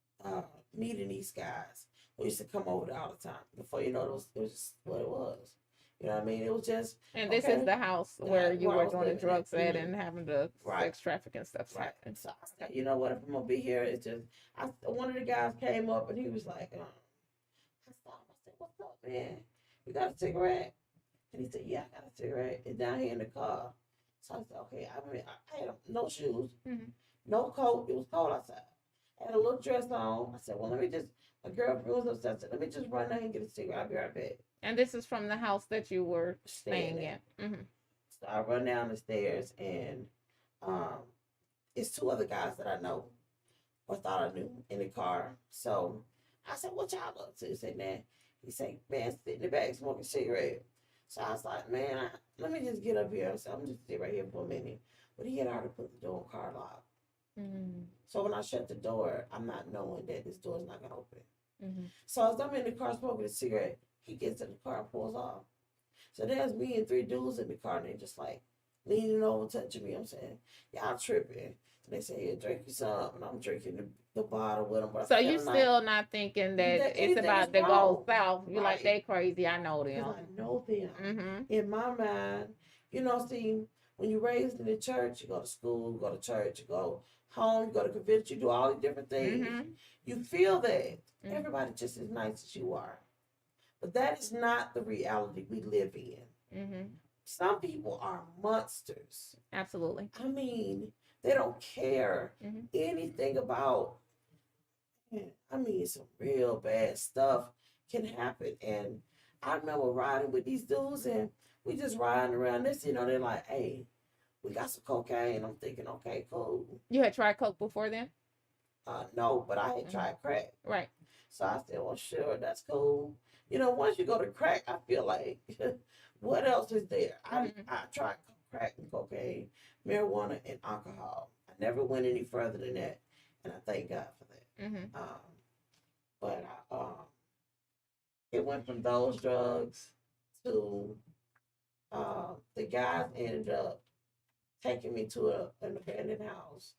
meeting these guys who used to come over there all the time. Before you know, it was just what it was. You know what I mean? It was just. And this is the house where you where I were was doing the living drugs at. at Mhm. and having the Right. sex trafficking stuff Right. happen. So I said, you know what? If I'm gonna be here, it's just. One of the guys came up and he was like, I stopped. I said, "What's up, man? You got a cigarette?" And he said, "Yeah, I got a cigarette. It's down here in the car." So I said, "Okay." I mean, I had no shoes, Mhm. no coat. It was cold outside. I had a little dress on. I said, "Well, let me just." My girlfriend was upset. I said, "Let me just run down and get a cigarette. I'll be right back." And this is from the house that you were Staying staying at. in. Mm-hmm. So I run down the stairs and um, it's two other guys that I know or thought I knew in the car. So I said, "What y'all up to?" He said, "Man," he said, "Man, sit in the back smoking a cigarette." So I was like, "Man, let me just get up here." So I'm just sit right here for a minute. But he had already put the door in car lock. Mm-hmm. So when I shut the door, I'm not knowing that this door is not gonna open. Mm-hmm. So as I'm in the car smoking a cigarette, he gets in the car and pulls off. So there's me and three dudes in the car, and they just like leaning over, touching me. I'm saying, "Y'all tripping." And they say, "Here, drink you some," and I'm drinking the bottle with them. But So I'm you feeling like still not thinking that it's anything about is to go wrong. south. You're like, Right. they crazy. I know them. Because I know them. Mm-hmm. In my mind, see, when you're raised in the church, you go to school, you go to church, you go home, you go to convention, you do all these different things. Mm-hmm. You feel that Mm-hmm. everybody just as nice as you are. But that is not the reality we live in. Mm-hmm. Some people are monsters. Absolutely. I mean, they don't care anything about. I mean, some real bad stuff can happen. And I remember riding with these dudes, and we just riding around this. They're like, "Hey, we got some cocaine." I'm thinking, okay, cool. You had tried coke before then? No, but I had tried crack. Right. So I said, well, sure, that's cool. Once you go to crack, I feel like, what else is there? I tried crack and cocaine, marijuana, and alcohol. I never went any further than that, and I thank God for that. Mm-hmm. But it went from those drugs to the guys ended up taking me to an abandoned house.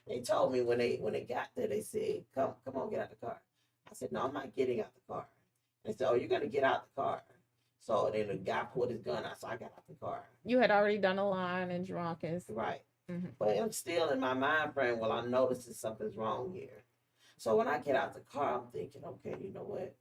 They told me when they got there, they said, come on, get out the car. I said, no, I'm not getting out the car. They said, oh, you're gonna get out the car. So then the guy pulled his gun out, so I got out the car. You had already done a line and drunk and right. Mm-hmm. But I'm still in my mind frame. Well, I noticed that something's wrong here. So when I get out the car, I'm thinking, okay, you know what?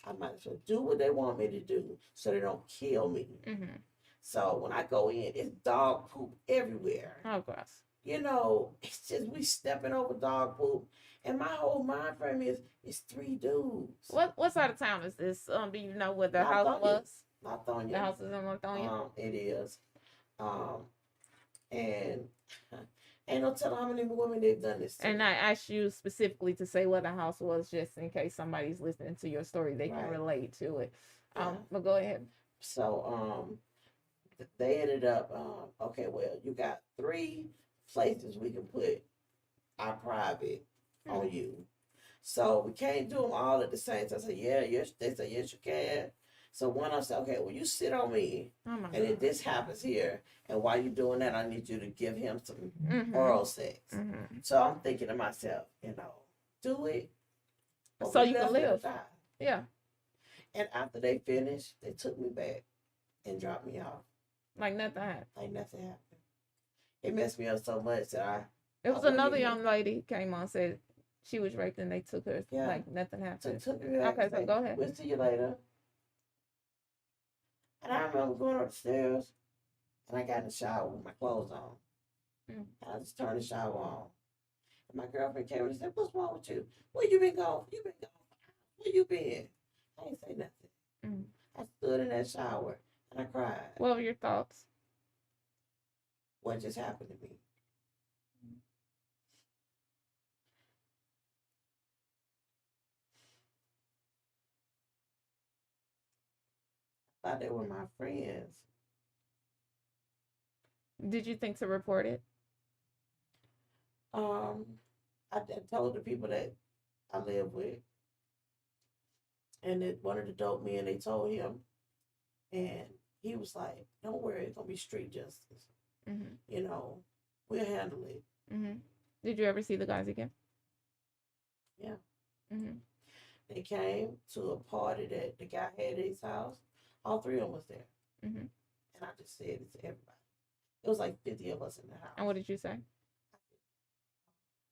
I might as well do what they want me to do so they don't kill me. Mm-hmm. So when I go in, it's dog poop everywhere. Oh gosh. it's just we stepping over dog poop. And my whole mind frame is it's three dudes. What side of town is this? Do you know where the house Lithonia. was? The Lithonia. house is in Lithonia. It is. Um, and ain't no telling how many women they've done this to. And I asked you specifically to say what the house was, just in case somebody's listening to your story, they can relate to it. But go ahead. So they ended up. Okay, well, you got three places we can put our private on you. So we can't do them all at the same time. I said, yeah, yes. They said, yes, you can. So one of them said, okay, well, you sit on me. And if this happens here, and while you're doing that, I need you to give him some oral sex. So I'm thinking to myself, do it. So you can live. Yeah. And after they finished, they took me back and dropped me off. Like nothing happened. Like nothing happened. It messed me up so much that It was another young lady came on, said she was raped and they took her. Yeah. Like nothing happened. So took me back. Okay, so go ahead. We'll see you later. And I remember going upstairs and I got in the shower with my clothes on. And I just turned the shower on. And my girlfriend came and said, what's wrong with you? Where you been going? You been gone. Where you been? I ain't say nothing. I stood in that shower and I cried. What were your thoughts? What just happened to me? I thought they were my friends. Did you think to report it? I told the people that I live with, and that one of the dope men, they told him, and he was like, "Don't worry, it's gonna be street justice. We'll handle it." Did you ever see the guys again? Yeah. They came to a party that the guy had at his house. All three of them was there. And I just said it to everybody. It was like 50 of us in the house. And what did you say?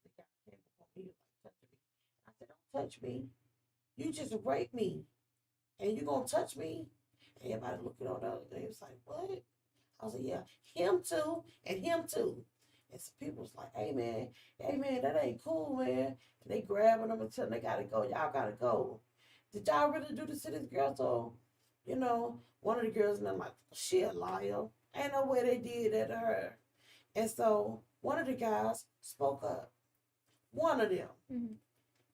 The guy came up on me like touching me. I said, don't touch me. You just raped me. And you gonna touch me? And everybody looking on us. They was like, what? I was like, yeah, him too, and him too. And some people was like, hey man, that ain't cool, man. And they grabbing them and telling them they gotta go. Y'all gotta go. Did y'all really do this to this girl? So, one of the girls and I'm like, she a liar. Ain't no way they did that to her. And so one of the guys spoke up. One of them.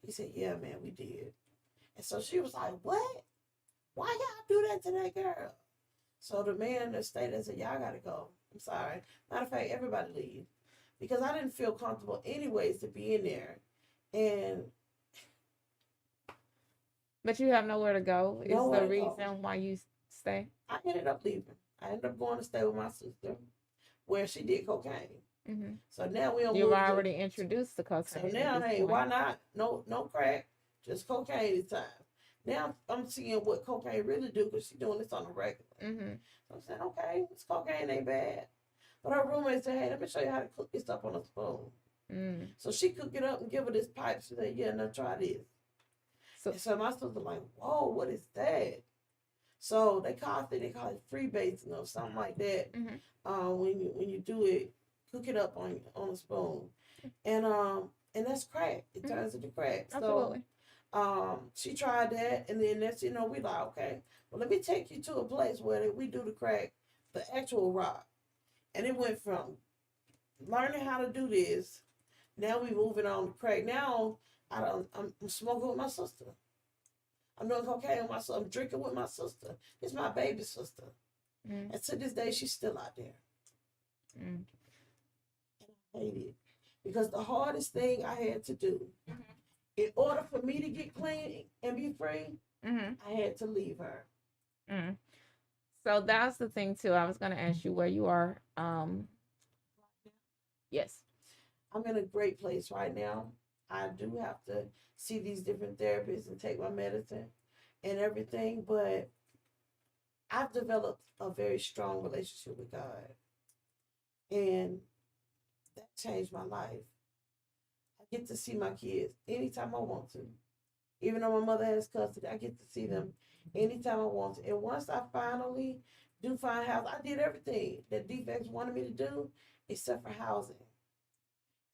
He said, yeah, man, we did. And so she was like, what? Why y'all do that to that girl? So the man that stayed there said, y'all gotta go. I'm sorry. Matter of fact, everybody leave. Because I didn't feel comfortable anyways to be in there. And but you have nowhere to go. Is the reason why you stay? I ended up leaving. I ended up going to stay with my sister where she did cocaine. So now we don't. You were already introduced to cocaine. So now, hey, why not? No crack, just cocaine this time. Now I'm seeing what cocaine really do because she's doing this on the regular. So I'm saying, okay, this cocaine ain't bad. But her roommate said, hey, let me show you how to cook this up on a spoon. So she cooked it up and give her this pipe. She said, yeah, now try this. So my sister like, whoa, what is that? So they call it freebasing or something like that. When you do it, cook it up on a spoon, and that's crack. It turns into crack. Absolutely. So she tried that, and then that's we like, okay, well let me take you to a place where we do the crack, the actual rock, and it went from learning how to do this. Now we moving on to crack. Now I'm smoking with my sister. I'm doing cocaine with my sister. I'm drinking with my sister. It's my baby sister. And to this day, she's still out there. And I hate it. Because the hardest thing I had to do, in order for me to get clean and be free, I had to leave her. So that's the thing, too. I was going to ask you where you are. Yes. I'm in a great place right now. I do have to see these different therapists and take my medicine and everything, but I've developed a very strong relationship with God, and that changed my life. I get to see my kids anytime I want to. Even though my mother has custody, I get to see them anytime I want to. And once I finally do find house, I did everything that defects wanted me to do except for housing.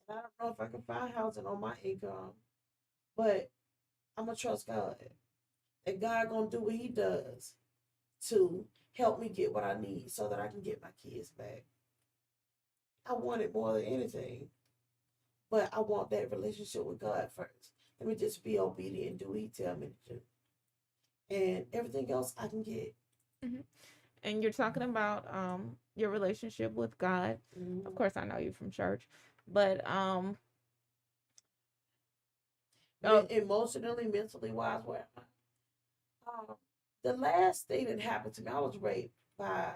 And I don't know if I can find housing on my income, but I'm gonna trust God. That God gonna do what He does to help me get what I need so that I can get my kids back. I want it more than anything, but I want that relationship with God first. Let me just be obedient and do what He tell me to do, and everything else I can get. Hmm. And you're talking about your relationship with God. Of Mm-hmm. course, I know you from church, but oh, Emotionally, mentally wise, where um, the last thing that happened to me, I was raped by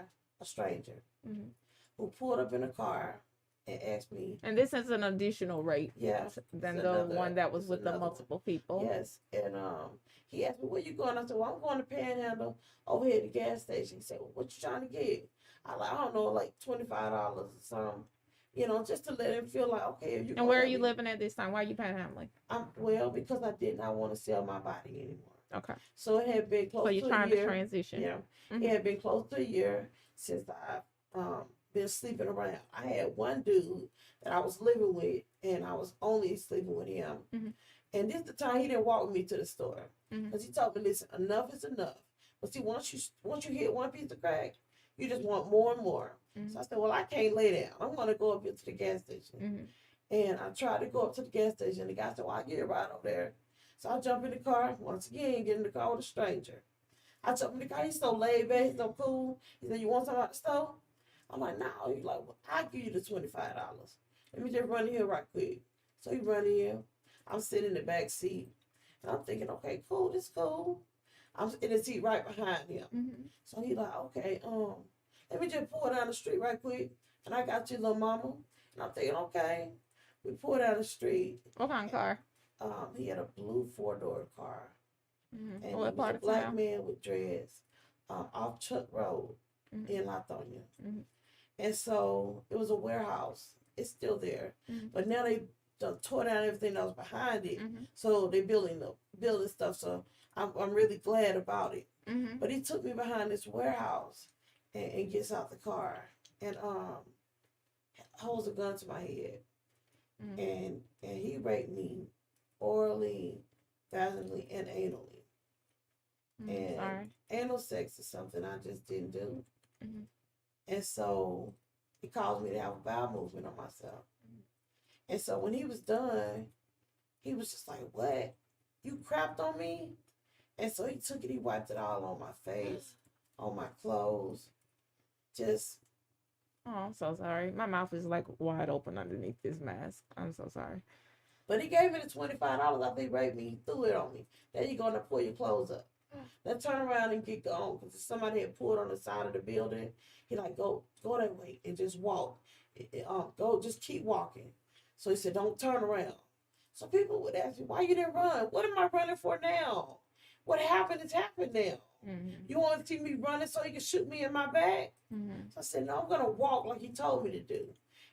a stranger mhm. who pulled up in a car and asked me, And this is an additional rate yeah, than the one that was it's with the another one. multiple people. Yes. And he asked me, where you going? I said, well, I'm going to Panhandle over here at the gas station. He said, well, what you trying to get? I don't know, like $25 or something. Just to let him feel like, okay, if you And gonna where are let you me, living at this time? Why are you panhandling? well, because I did not want to sell my body anymore. Okay. So it had been So close you're to a trying to year. transition. Yeah, it Mm-hmm. had been close to a year since I been sleeping around. I had one dude that I was living with, and I was only sleeping with him. Mm-hmm. And this the time he didn't walk with me to the store Mm-hmm. because he told me, "Listen, enough is enough." But see, once you hit one piece of crack, you just want more and more. Mm-hmm. So I said, "Well, I can't lay down. I'm gonna go up here to the gas station." Mm-hmm. And I tried to go up to the gas station. The guy said, "Well, I'll get a ride over there." So I jump in the car once again, get in the car with a stranger. I told him the guy, he's so laid back, he's so cool. He said, you want something at the store? I'm like, no. He's like, well, I'll give you the $25. Let me just run in here right quick. So he run in. I'm sitting in the back seat. And I'm thinking, okay, cool, this cool. I'm in the seat right behind him. Mm-hmm. So he like, okay, let me just pull down the street right quick. And I got your little mama. And I'm thinking, okay. We pull down the street. What kind of car? He had a blue four-door car, Mm-hmm. and he What was a part of black town? man with dreads, off Chuck Road Mm-hmm. in Lithonia. Mm-hmm. And so it was a warehouse. It's still there, Mm-hmm. but now they done tore down everything that was behind it. Mm-hmm. So they building stuff. So I'm really glad about it. Mm-hmm. But he took me behind this warehouse and gets out the car and holds a gun to my head, Mm-hmm. and he raped me orally, vaginally, and anally. Mm-hmm. And Sorry. anal sex is something I just didn't do. Mm-hmm. And so it caused me to have a bowel movement on myself. And so when he was done, he was just like, what? You crapped on me? And so he took it, he wiped it all on my face, on my clothes. Just, Oh, I'm so sorry. My mouth is like wide open underneath this mask. I'm so sorry. but he gave me the $25 after he raped me. He threw it on me. Then you going to pull your clothes up. Then turn around and get gone because if somebody had pulled on the side of the building, he like go that way and just walk. Go just keep walking. So he said, don't turn around. So people would ask me, why you didn't run? What am I running for now? What happened is happened now. Mm-hmm. You want to see me running so he can shoot me in my back? Mm-hmm. So I said, no, I'm gonna walk like he told me to do.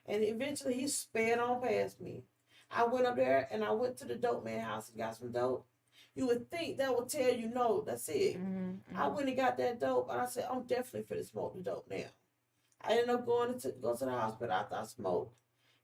And eventually he sped on past me. I went up there and I went to the dope man house and got some dope. You would think that would tell you no, that's it. Mm-hmm. I went and got that dope and I said, I'm definitely finna smoke the dope now. I ended up going to go to the hospital after I smoked.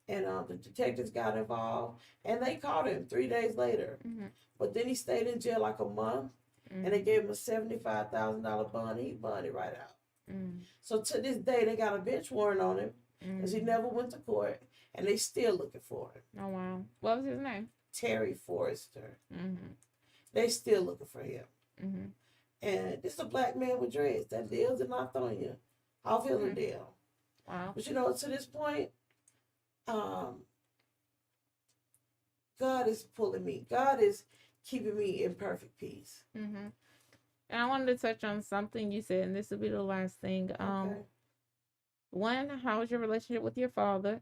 And the detectives got involved and they caught him 3 days later. Mm-hmm. But then he stayed in jail like a month and they gave him a $75,000 bond. He bonded right out. Mm-hmm. So to this day, they got a bench warrant on him because he Mm-hmm. never went to court, and they still looking for him. Oh wow. What was his name? Terry Forrester. Mm-hmm. They still looking for him. Mm-hmm. And this is a black man with dreads that lives in Lithonia, off Hillendale. Wow. But to this point, um, God is pulling me. God is keeping me in perfect peace. Mm-hmm. And I wanted to touch on something you said, and this will be the last thing. Okay. One, how was your relationship with your father?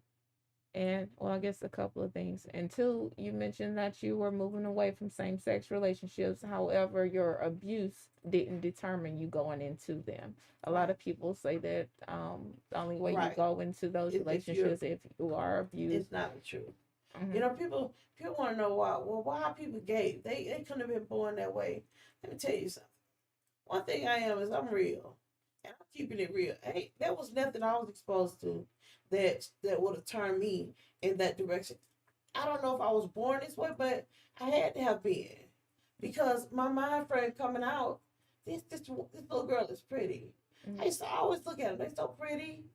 And well, I guess a couple of things. And two, you mentioned that you were moving away from same sex relationships. However, your abuse didn't determine you going into them. A lot Right. of people say that the only way you Right. go into those If you're, relationships if you are abused. it's not the truth. Mm-hmm. People want to know why. Well, why are people gay? They couldn't have been born that way. Let me tell you something. One thing I am is I'm real, and I'm keeping it real. Hey, there was nothing I was exposed to that would have turned me in that direction. I don't know if I was born this way, but I had to have been because my mind frame coming out. This little girl is pretty. I used to always look at them. They so pretty.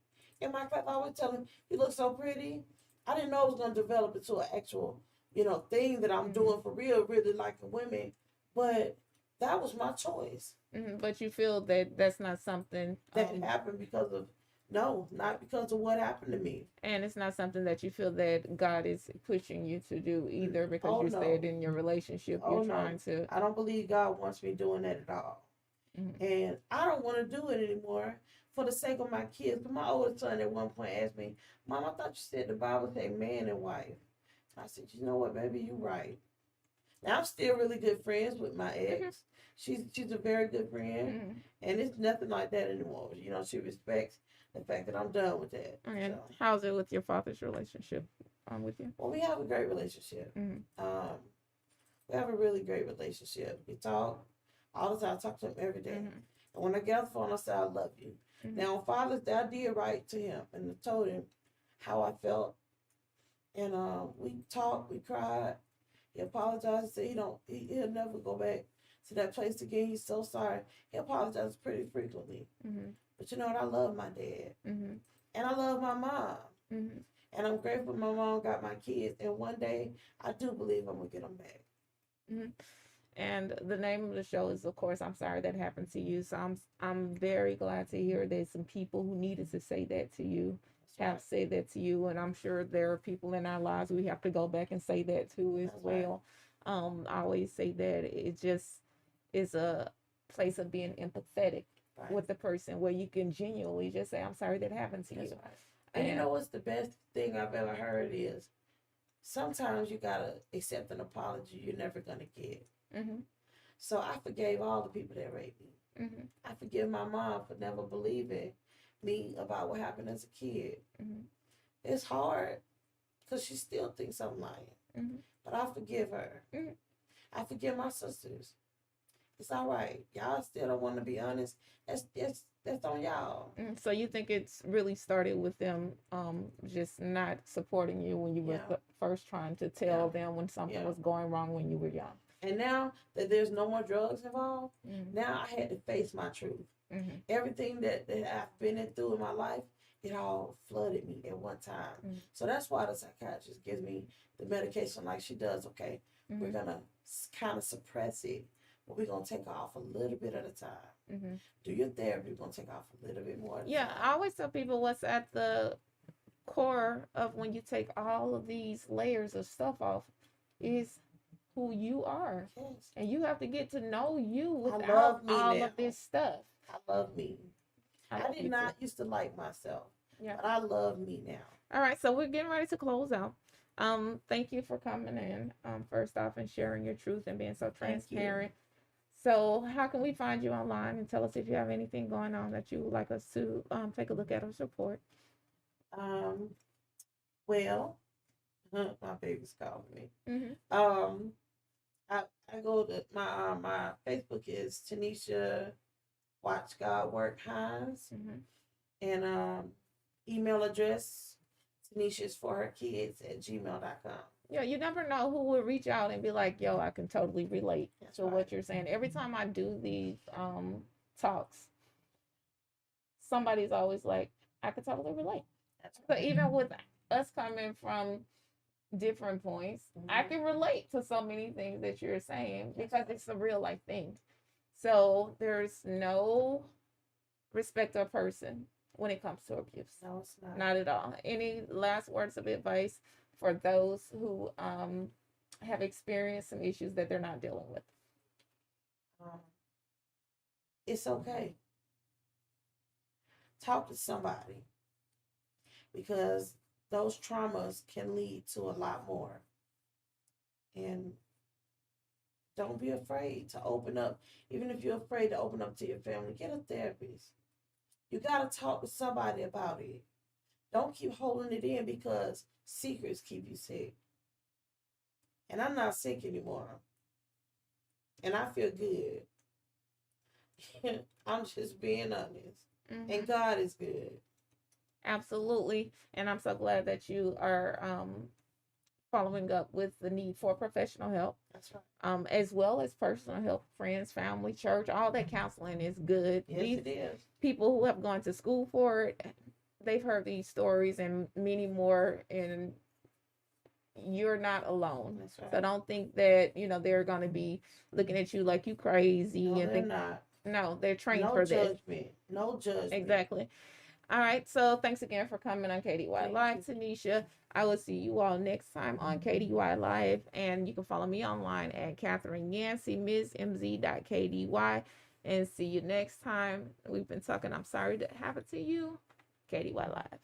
In my class, I always tell them, "You look so pretty." I didn't know it was going to develop into an actual, thing that I'm doing for real, really liking women. But that was my choice. But you feel that that's not something that happened because of no, not because of what happened to me. and it's not something that you feel that God is pushing you to do either, because Oh you no. said in your relationship Oh you're no. trying to. I don't believe God wants me doing that at all. And I don't want to do it anymore for the sake of my kids. But my oldest son at one point asked me, "Mom, I thought you said the Bible said man and wife." I said, "You know what, baby, you're right." Now I'm still really good friends with my ex. She's a very good friend, and it's nothing like that anymore. She respects the fact that I'm done with that. And So. how's it with your father's relationship with you? Well, we have a great relationship. We have a really great relationship. We talk all the time. I talk to him every day. And when I get on the phone, I say, "I love you." Now, on Father's Day, I did write to him and I told him how I felt. And we talked, we cried. He apologized. He said he'll never go back to that place again. He's so sorry. He apologizes pretty frequently. But you know what? I love my dad. And I love my mom. And I'm grateful my mom got my kids. And one day, I do believe I'm going to get them back. And the name of the show is, of course, I'm sorry that happened to you. So I'm very glad to hear there's some people who needed to say that to you, have said that to you, and I'm sure there are people in our lives we have to go back and say that to as well. I always say that it just is a place of being empathetic with the person, where you can genuinely just say, "I'm sorry that happened to you." And you know what's the best thing I've ever heard is sometimes you gotta accept an apology you're never gonna get. So I forgave all the people that raped me. I forgive my mom for never believing me about what happened as a kid. It's hard because she still thinks I'm lying. But I forgive her. I forgive my sisters. It's all right. Y'all still don't want to be honest. That's on y'all. So you think it's really started with them just not supporting you when you were first trying to tell them when something was going wrong when you were young? And now that there's no more drugs involved, now I had to face my truth. Everything that I've been through in my life, it all flooded me at one time. So that's why the psychiatrist gives me the medication like she does. Okay, we're going to kind of suppress it, but we're going to take off a little bit at a time. Do your therapy, we're going to take off a little bit more. Yeah, I always tell people what's at the core of when you take all of these layers of stuff off is who you are. Yes. And you have to get to know you without all of this stuff. I love me. I did not used to like myself. Yeah. But I love me now. All right, so we're getting ready to close out. Thank you for coming in, first off, and sharing your truth and being so transparent. So how can we find you online, and tell us if you have anything going on that you would like us to take a look at or support? Well, my baby's calling me. I go to my Facebook is Tanisha Watch God Work Hines, and email address Tanisha's for her kids at gmail.com. Yeah, you never know who will reach out and be like, "Yo, I can totally relate to what you're saying." Every time I do these talks, somebody's always like, "I can totally relate." So even with us coming from different points, I can relate to so many things that you're saying because it's a real life thing. So there's no respect of person when it comes to abuse. No, it's not. Not at all. Any last words of advice for those who have experienced some issues that they're not dealing with? It's okay. Talk to somebody, because those traumas can lead to a lot more. And don't be afraid to open up. Even if you're afraid to open up to your family, get a therapist. You got to talk to somebody about it. Don't keep holding it in, because secrets keep you sick. And I'm not sick anymore. And I feel good. I'm just being honest. And God is good. Absolutely. And I'm so glad that you are following up with the need for professional help. That's right. As well as personal help, friends, family, church, all that counseling is good. Yes, These it is. people who have gone to school for it, they've heard these stories and many more, and you're not alone. That's right. So don't think that, they're going to be looking at you like you crazy No, and they're think, not. no, they're trained No for this. judgment. No judgment. Exactly. All right. So thanks again for coming on K.D.Y Thank Live, you. Tanisha. I will see you all next time on K.D.Y Live. And you can follow me online at Catherine Yancey, MsMZ.KDY. And see you next time. We've been talking. I'm sorry to have it to you. K.D.Y Live.